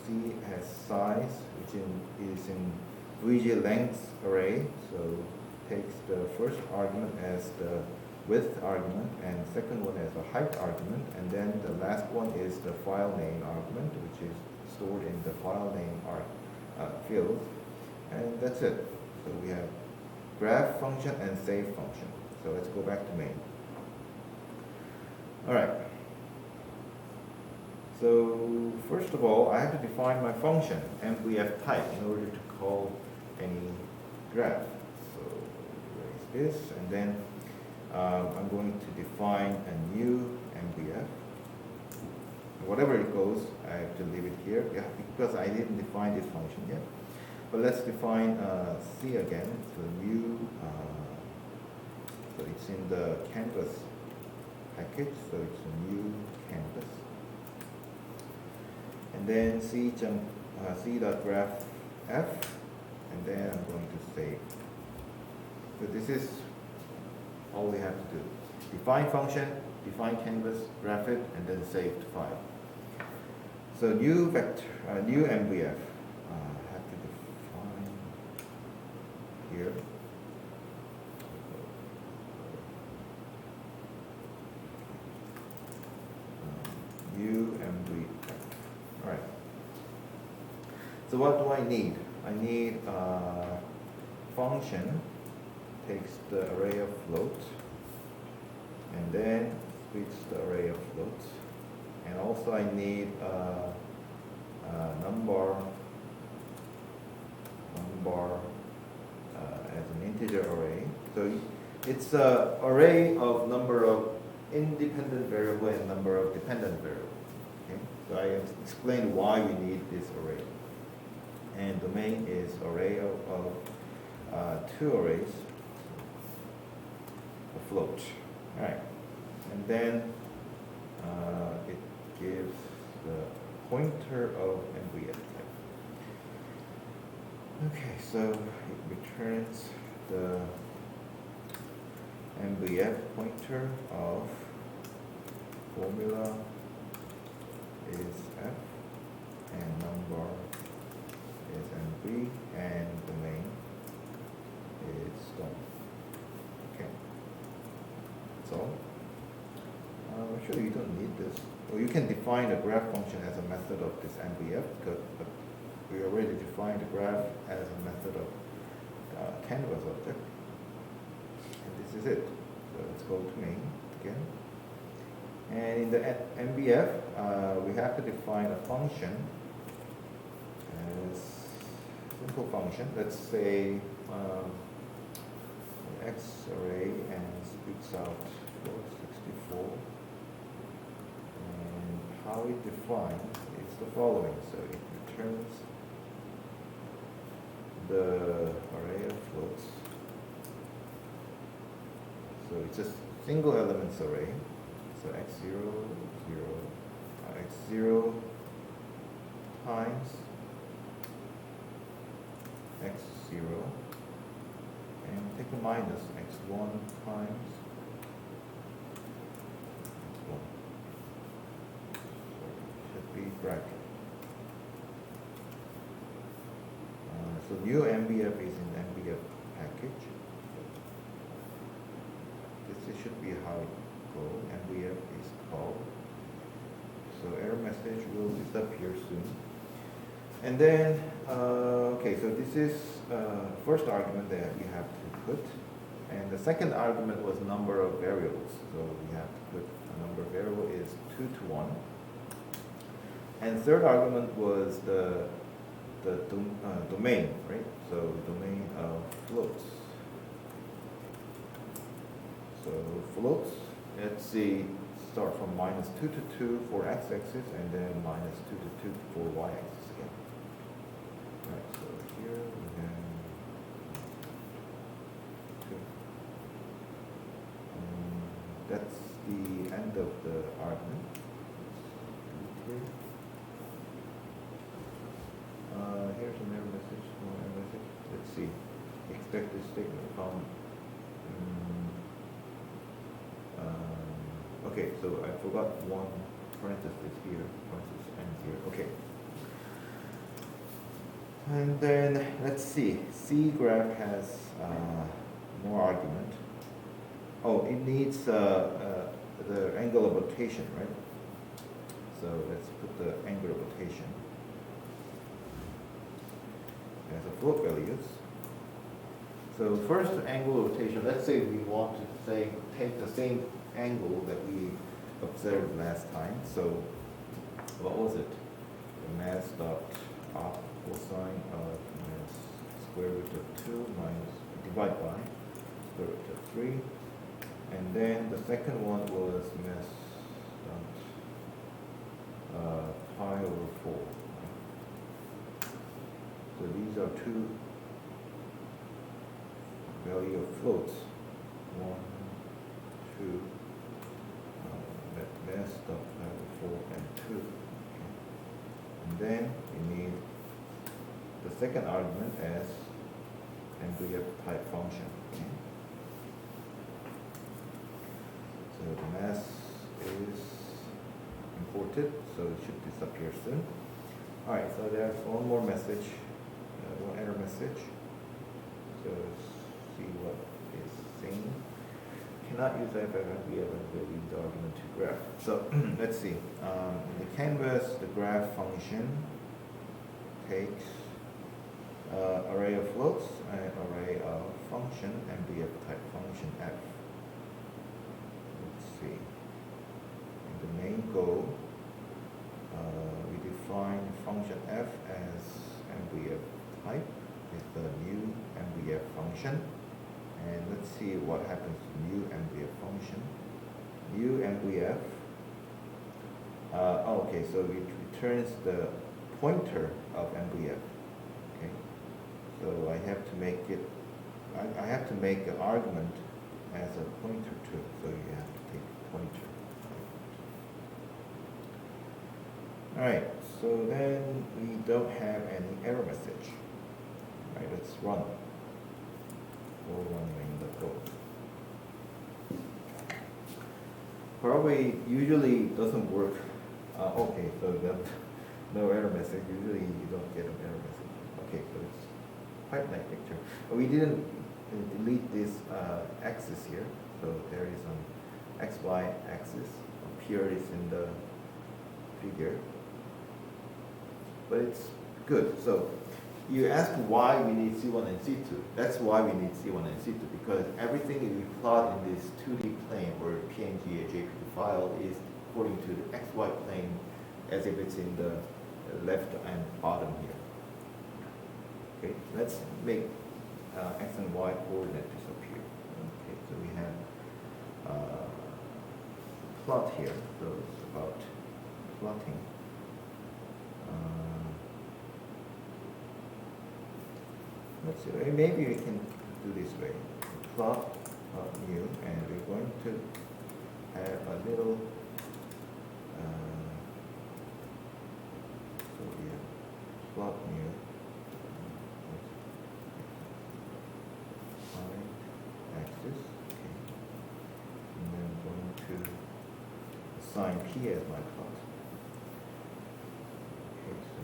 C has size, which is in VG length array. So takes the first argument as the width argument, and second one as the height argument, and then the last one is the file name argument, which is stored in the file name field, and that's it. So we have graph function and save function. So let's go back to main. All right. So first of all, I have to define my function MVF type in order to call any graph. So erase this, and then I'm going to define a new MVF. Whatever it goes, I have to leave it here because I didn't define this function yet. But let's define C again. So new, so it's in the canvas package. So it's a new canvas. And then C.graph F, and then I'm going to save. So this is all we have to do. Define function, define canvas, graph it, and then save to file. So new vector, new MVF, have to define here. New MVF. All right. So what do I need? I need a function takes the array of floats and then splits the array of floats. And also I need a number as an integer array. So it's an array of number of independent variable and number of dependent variable. Okay? So I explained why we need this array. And domain is array of two arrays of float. All right. And then it gives the pointer of MVF type. Okay, so it returns the MVF pointer of formula is F and number is MV and domain is stone. Okay, that's all. Actually, you don't need this. Well, you can define a graph function as a method of this MVF, but we already defined the graph as a method of canvas object. And this is it. So let's go to main again. And in the MVF, we have to define a function as simple function. Let's say X array and spits out 464. And how it defines is the following. So it returns the array of floats. So it's a single elements array. So x0, 0, x0 times x0, and take a minus x1 times x1. So it should be bracket. So new MVF is in MVF package. This should be how it goes. MVF is called. So error message will disappear soon. And then, okay, so this is first argument that we have to put. And the second argument was number of variables. So we have to put a number of variable is 2 to 1. And third argument was the domain, right? So domain of floats. So floats, let's see, start from -2 to 2 for x-axis and then -2 to 2 for y-axis again. Right, so here we have 2. That's the end of the argument. Okay. Here's an error message. More error message. Let's see. Expected statement from. Okay, so I forgot one parenthesis here. Parenthesis ends here. Okay. And then let's see. C graph has more argument. Oh, it needs the angle of rotation, right? So let's put the angle of rotation as a float values. So first angle of rotation, let's say we want to say take the same angle that we observed last time. So what was it? The mass dot op cosine of mass square root of 2 minus divide by square root of 3. And then the second one was mass dot pi over 4. So these are two value of floats. 1, 2, mass dot pi over 4 and 2. Okay. And then we need the second argument as MVF type function. Okay. So the mass is imported, so it should disappear soon. All right, so there's one more message, one error message. So let's see what is saying. Cannot use FFmpeg when use the argument to graph. So let's see. In the canvas, the graph function takes array of floats and array of function MBF type function f. Let's see. In the main goal, we define function f as MBF type with the new MBF function. And let's see what happens to new MBF function. New MBF. Okay, so it returns the pointer of MBF. Okay, so I have to make it. I have to make an argument as a pointer too. So you have to take pointer. All right. So then we don't have any error message. All right. Let's run. Running the code. Probably usually doesn't work. Okay, so no error message. Usually you don't get an error message. Okay, so it's quite nice picture. We didn't delete this axis here, so there is an XY axis. Up here is in the figure, but it's good. So you ask why we need C1 and C2. That's why we need C1 and C2, because everything we plot in this 2D plane or PNG or JPG file is according to the XY plane as if it's in the left and bottom here. Okay, let's make X and Y coordinate disappear. Okay, so we have plot here, so it's about plotting. Let's see, maybe we can do this way. Plot new, and we're going to have a little, so we have plot new, axis, okay, and then going to assign P as my plot. Okay, so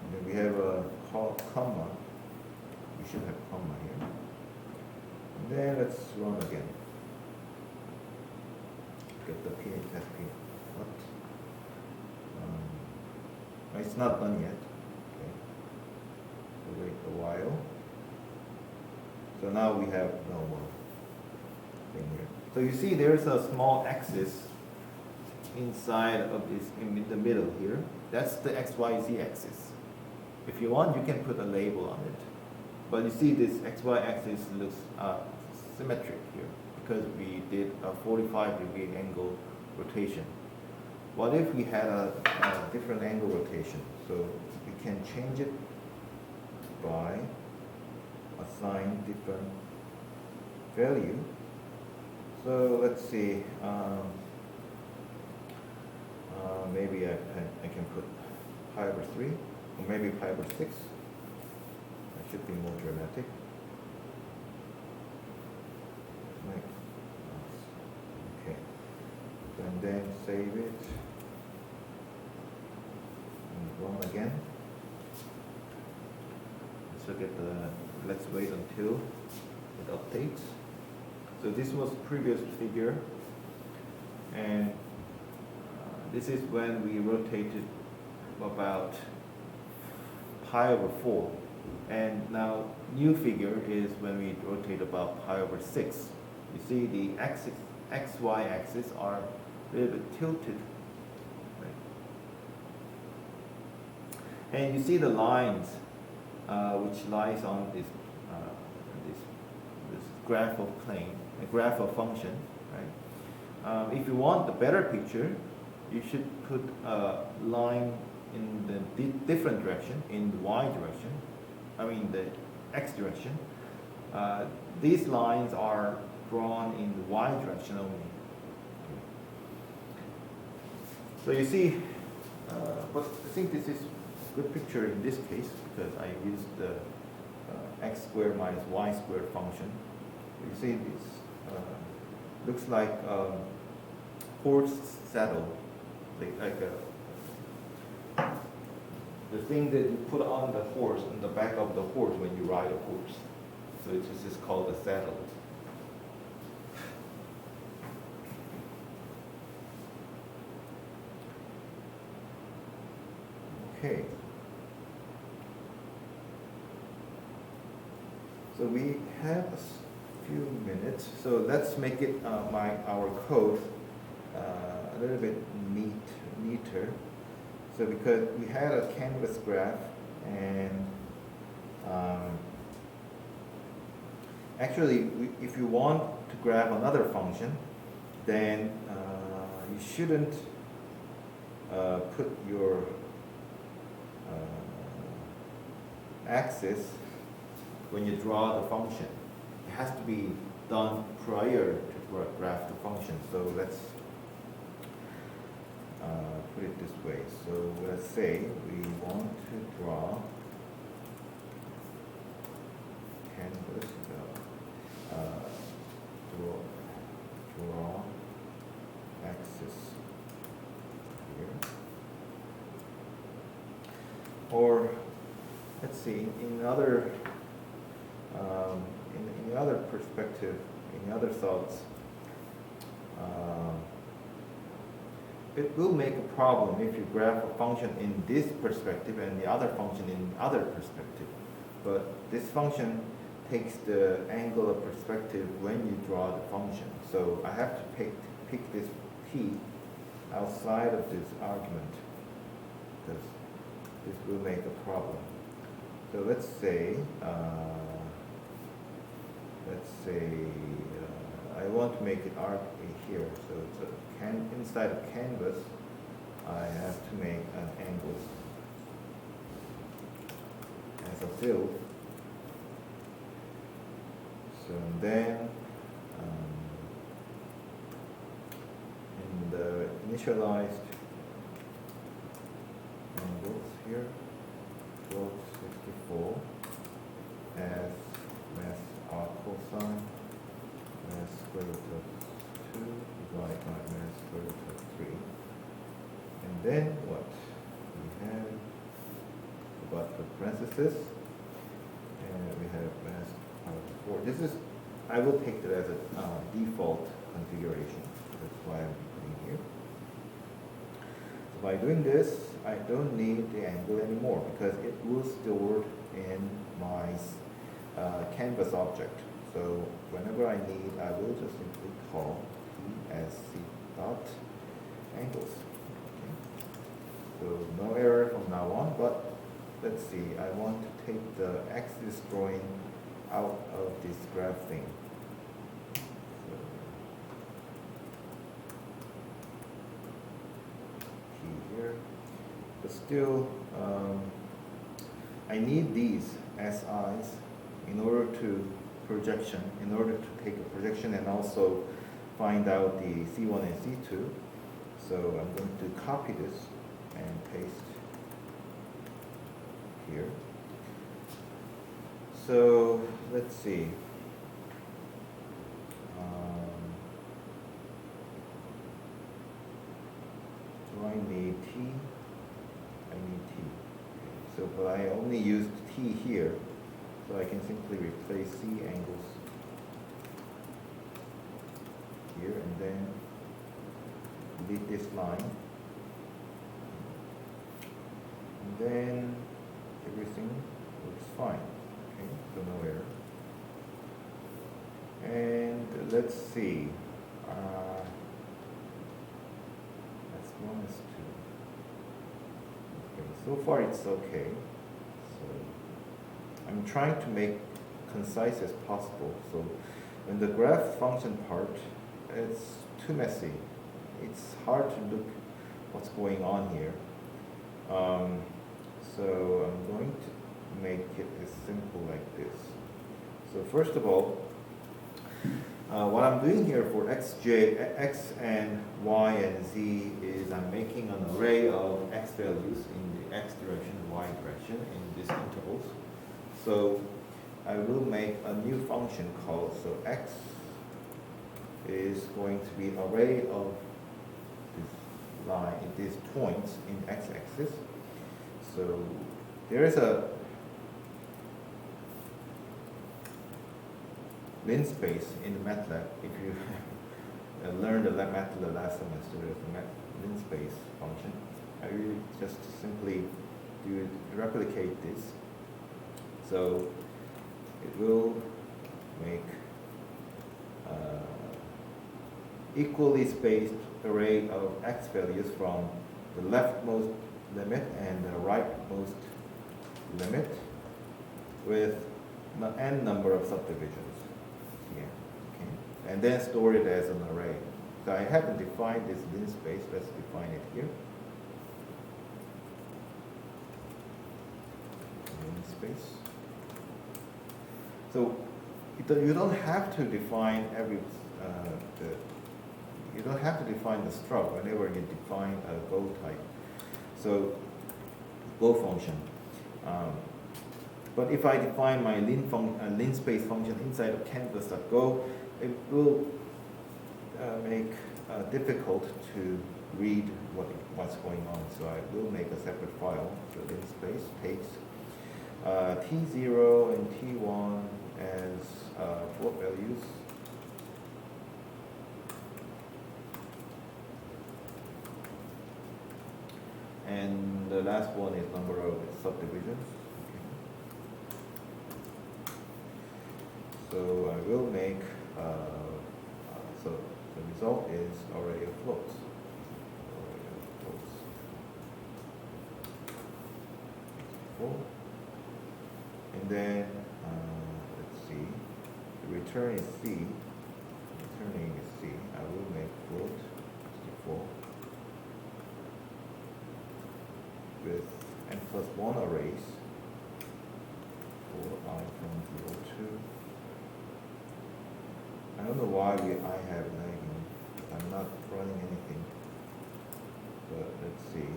and then we have a comma. We should have comma here. And then let's run again. Get the P test P. What? It's not done yet. Okay. So wait a while. So now we have no more thing here. So you see there's a small axis inside of this, in the middle here. That's the XYZ axis. If you want, you can put a label on it. But you see this XY axis looks symmetric here because we did a 45-degree angle rotation. What if we had a different angle rotation? So we can change it by assign different value. So let's see, maybe I can put pi over 3, or maybe pi over 6. That should be more dramatic. Right. Okay. And then save it. And run again. Let's wait until it updates. So this was previous figure, and this is when we rotated about pi over 4, and now new figure is when we rotate about pi over 6. You see the axis, XY axis are a little bit tilted, right? And you see the lines which lies on this graph of plane, a graph of function, right? If you want the better picture, you should put a line in the different direction, in the y direction, I mean the x direction. These lines are drawn in the y direction only. So you see, but I think this is a good picture in this case because I used the x squared minus y squared function. You see this looks like horse saddle, the thing that you put on the horse, on the back of the horse when you ride a horse. So it's just called a saddle. Okay. So we have a few minutes. So let's make it our code a little bit neater. So because we had a canvas graph, and actually, if you want to grab another function, then you shouldn't put your axis when you draw the function. It has to be done prior to graph the function. So let's put it this way. So let's say we want to draw canvas, draw axis here. Or let's see, in other in other perspective, in other thoughts, it will make a problem if you graph a function in this perspective and the other function in other perspective. But this function takes the angle of perspective when you draw the function. So I have to pick this t outside of this argument, because this will make a problem. So let's say I want to make it arc here. So it's inside of canvas, I have to make an angle as a fill. So then in the initialized angles here, 1264 as mass r cosine mass square root of 2 divided by mass square root of 3. And then what? We have about the parenthesis, and we have mass power of 4. This is, I will take that as a default configuration. That's why I'm putting here. So by doing this, I don't need the angle anymore because it will store in my canvas object. So whenever I need, I will just simply call t as c dot angles. Okay. So no error from now on, but let's see, I want to take the axis drawing out of this graph thing. So, t here. But still, I need these SIs in order to take a projection and also find out the C1 and C2. So I'm going to copy this and paste here. So let's see. Do I need T? I need T. Okay. So, but I only used T here, so I can simply replace C angles here and then delete this line. And then everything looks fine. Okay, so no error. And let's see. That's 1 is 2. Okay, so far it's okay. So I'm trying to make concise as possible. So in the graph function part, it's too messy. It's hard to look what's going on here. So I'm going to make it as simple like this. So first of all, what I'm doing here for x and y and z is I'm making an array of x values in the x direction, y direction in these intervals. So I will make a new function called, so x is going to be array of line, these points in x-axis. So there is a linspace in the MATLAB. If you learned the MATLAB last semester, there's a linspace function. I really just simply replicate this. So it will make equally spaced array of x values from the leftmost limit and the rightmost limit with n number of subdivisions here. Okay? And then store it as an array. So I haven't defined this linspace. Let's define it here. Linspace. So you don't have to define you don't have to define the struct whenever you define a Go type. So Go function. But if I define my linspace function inside of canvas.go, it will make difficult to read what's going on. So I will make a separate file. So linspace takes T0 and T1 as float values. And the last one is number of subdivisions. Okay. So I will make, so the result is array of floats. Array of floats. 64. And then, let's see, the return is C. Returning is C. I will make float 64. With n plus 1 arrays for I from 0 to. I don't know why I have lagging. I'm not running anything. But let's see.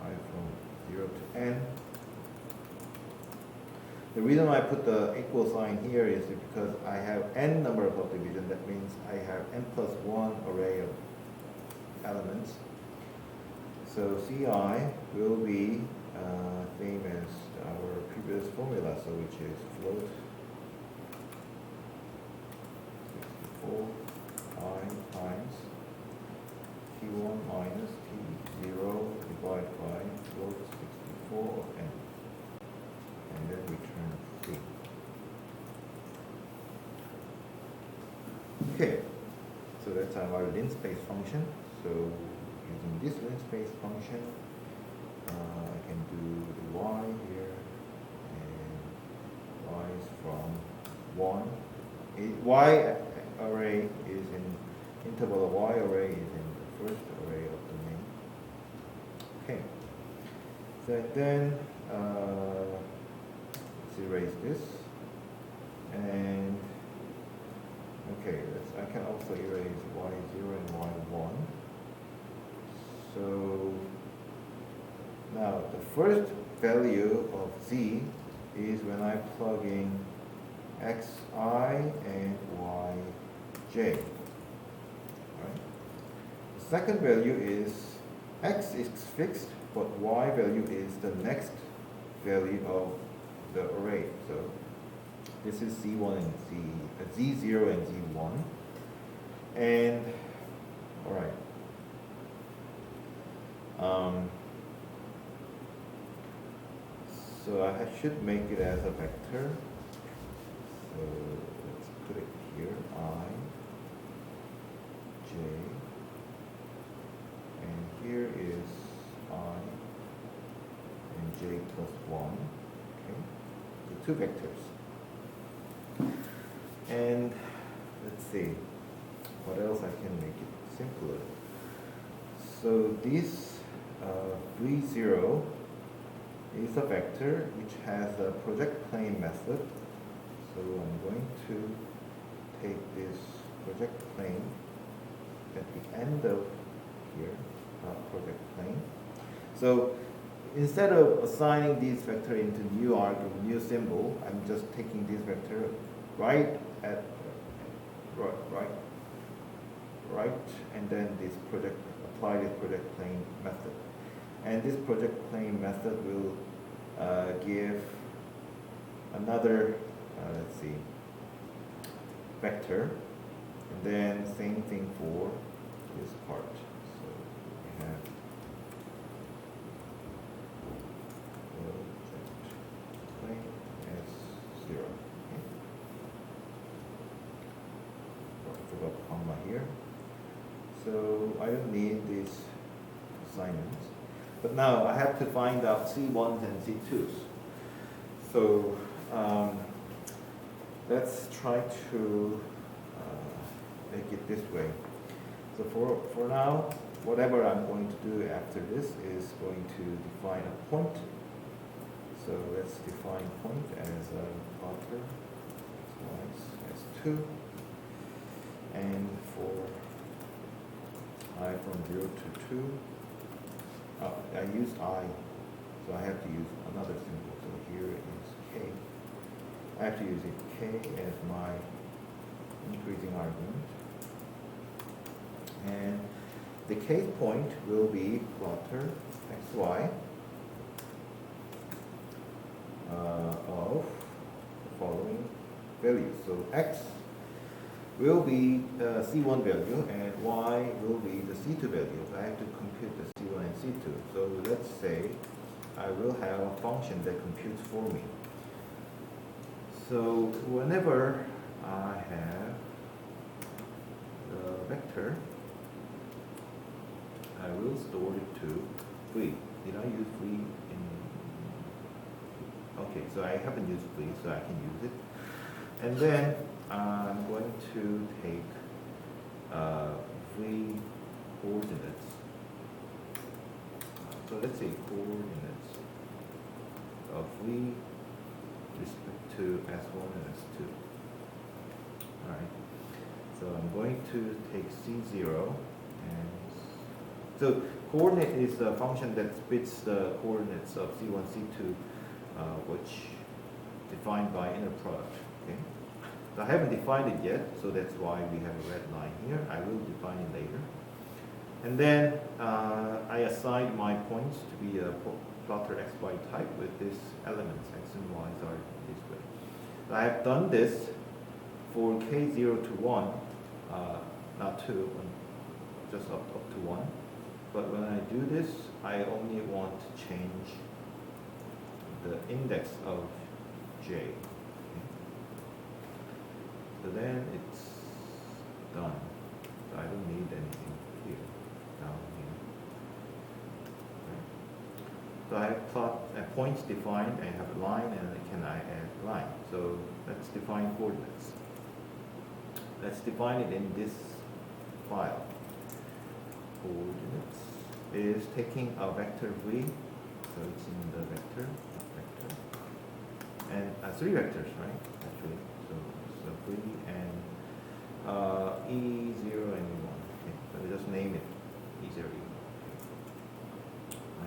I from 0 to n. The reason I put the equal sign here is because I have n number of subdivisions. That means I have n plus 1 array of elements. So CI will be same as our previous formula, so which is float 64 I times T1 minus T0 divided by float 64 of n, and then return C. Okay, so that's our linspace function. So using this linspace function, I can do the y here, and y is from 1. Y array is in interval of y array is in the first array of the main. Okay. So then let's erase this, and okay, I can also erase y0 and y1. So now the first value of z is when I plug in xi and yj. Right? The second value is x is fixed, but y value is the next value of the array. So this is z1 and z0 and z1. And all right. So I should make it as a vector. So let's put it here, I, j, and here is I and j plus 1. Okay, the two vectors. And let's see, what else I can make it simpler. So this V0 is a vector which has a project plane method. So I'm going to take this project plane at the end of here, project plane. So instead of assigning this vector into new argument, new symbol, I'm just taking this vector right right? And then apply this project plane method. And this project plane method will give another, let's see, vector. And then same thing for this part. So we have project plane as 0. Okay. I forgot comma here. So I don't need these assignments. But now I have to find out C1s and C2s. So let's try to make it this way. So for now, whatever I'm going to do after this is going to define a point. So let's define point as a plotter as 2. And for I from 0 to 2, I use I, so I have to use another symbol. So here is K. I have to use it K as my increasing argument. And the K point will be plotter xy of the following values. So x will be C1 value and y will be the C2 value. I have to compute the C1 and C2. So let's say I will have a function that computes for me. So whenever I have the vector, I will store it to v. Did I use v in? Okay, so I haven't used v, so I can use it. And then I'm going to take v coordinates. So let's say coordinates of v respect to S1 and S2. Alright. So I'm going to take C0 and so coordinate is a function that splits the coordinates of C1, C2, which defined by inner product. Okay. So I haven't defined it yet, so that's why we have a red line here. I will define it later. And then I assign my points to be a plotter xy type with these elements, x and y's are this way. So I have done this for k0 to 1, not 2, just up to 1. But when I do this, I only want to change the index of j. Okay. So then it's done. So I don't need anything here, down here. Okay. So I have points defined, I have a line, and I add line. So let's define coordinates. Let's define it in this file. Coordinates is taking a vector v, so it's in the vector, and 3 vectors, right? Actually, so v and e0 and e1. Okay, so we just name it e0, e1. Okay.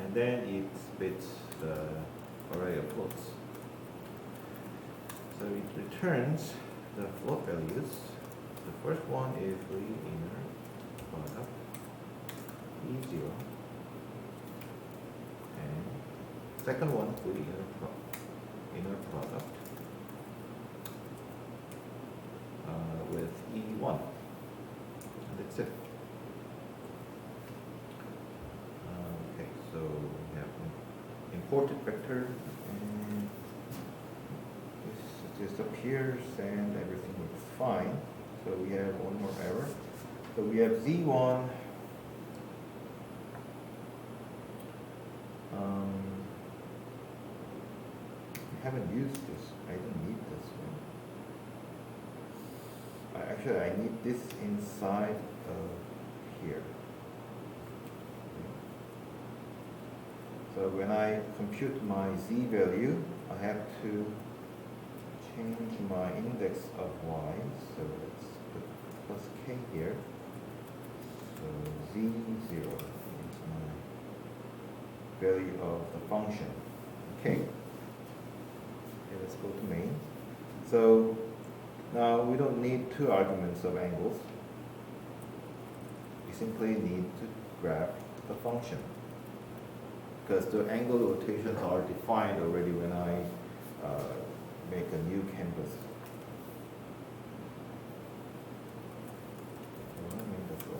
And then it splits the array of floats. So it returns the float values. The first one is v inner product E0 and second one for the inner product with E1. And that's it. Okay, so we have imported vector and this just appears and everything looks fine. So we have one more error. So we have Z1 I haven't used this. I don't need this one. Actually, I need this inside of here. So when I compute my z value, I have to change my index of y. So let's put plus k here. So z0 is my value of the function. Okay. Okay, let's go to main. So now we don't need 2 arguments of angles. simply need to graph the function. Because the angle rotations are defined already when I make a new canvas. So let me just go.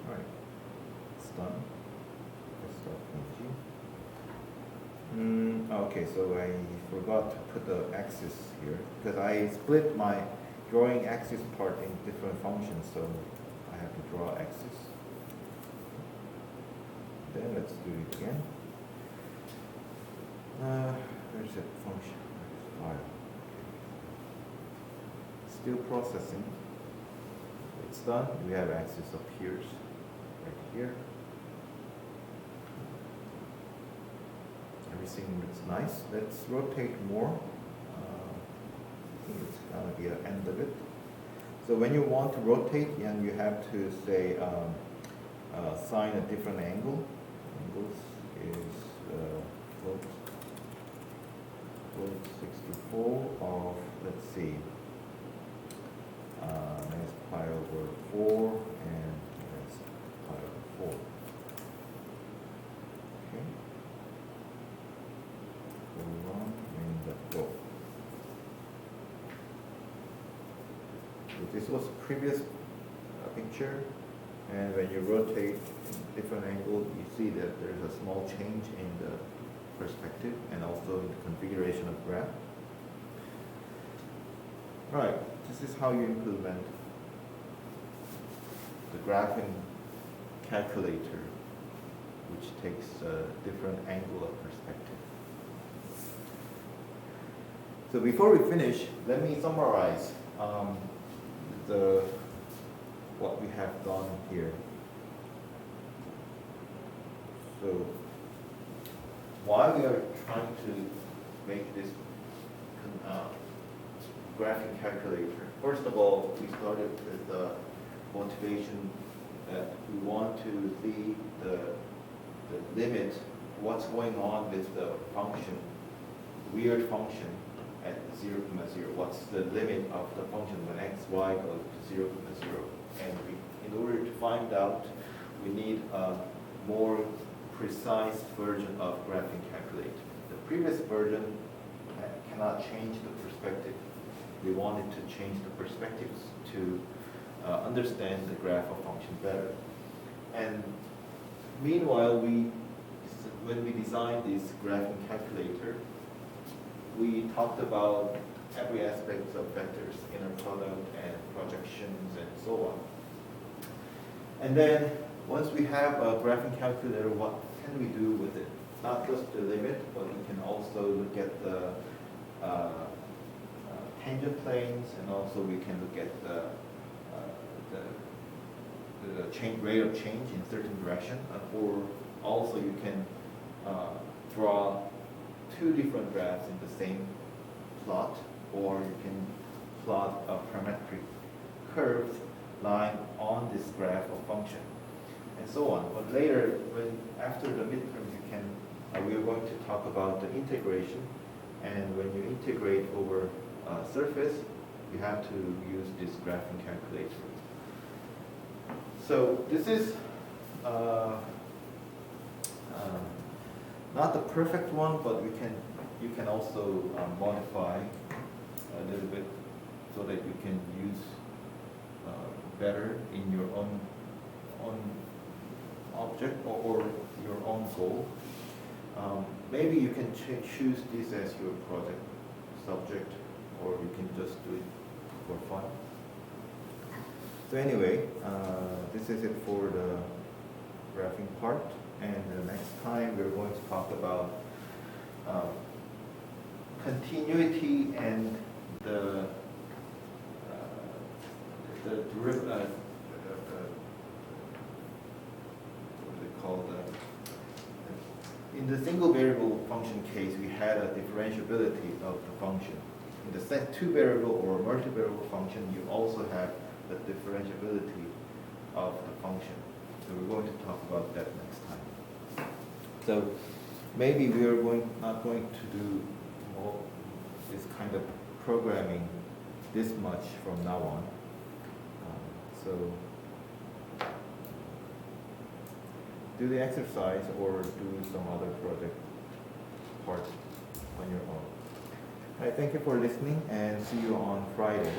Alright, it's done. Let's start PG. Okay, so I forgot to put the axis here because I split my drawing axis part in different functions, so I have to draw axis. Then let's do it again. Where's that function? File. Still processing. It's done. We have axis appears right here. Everything looks nice. Let's rotate more. I think it's gonna be the end of it. So when you want to rotate, then you have to say assign a different angle. Angles is float 64 of, let's see, that's pi over 4 and that's pi over 4. Okay. Go on and let go. So this was previous picture, and when you rotate different angle, you see that there's a small change in the perspective and also in the configuration of graph. Right, this is how you implement the graphing calculator, which takes a different angle of perspective. So before we finish, let me summarize what we have done here. So why we are trying to make this graphing calculator? First of all, we started with the motivation that we want to see the limit, what's going on with the function, weird function at 0, 0. What's the limit of the function when x, y goes to 0, 0? And in order to find out, we need a more precise version of graphing calculator. The previous version cannot change the perspective. We wanted to change the perspectives to understand the graph of function better. And meanwhile, when we designed this graphing calculator, we talked about every aspect of vectors, inner product and projections and so on. And then once we have a graphing calculator, what can we do with it? Not just the limit, but we can also look at the tangent planes, and also we can look at the rate of change in certain direction, or also you can draw two different graphs in the same plot, or you can plot a parametric curved line on this graph of function, and so on. But later, after the midterms, we are going to talk about the integration, and when you integrate over a surface, you have to use this graphing calculator. So this is not the perfect one, but you can also modify a little bit so that you can use better in your own object or your own goal. Maybe you can choose this as your project subject, or you can just do it for fun. So anyway, this is it for the graphing part, and the next time we're going to talk about continuity and the derivative, what do they call in the single variable function case, we had a differentiability of the function. In the set two variable or multivariable function, you also have the differentiability of the function. So we're going to talk about that next time. So maybe we are not going to do is kind of programming this much from now on. So do the exercise or do some other project part on your own. All right, thank you for listening and see you on Friday.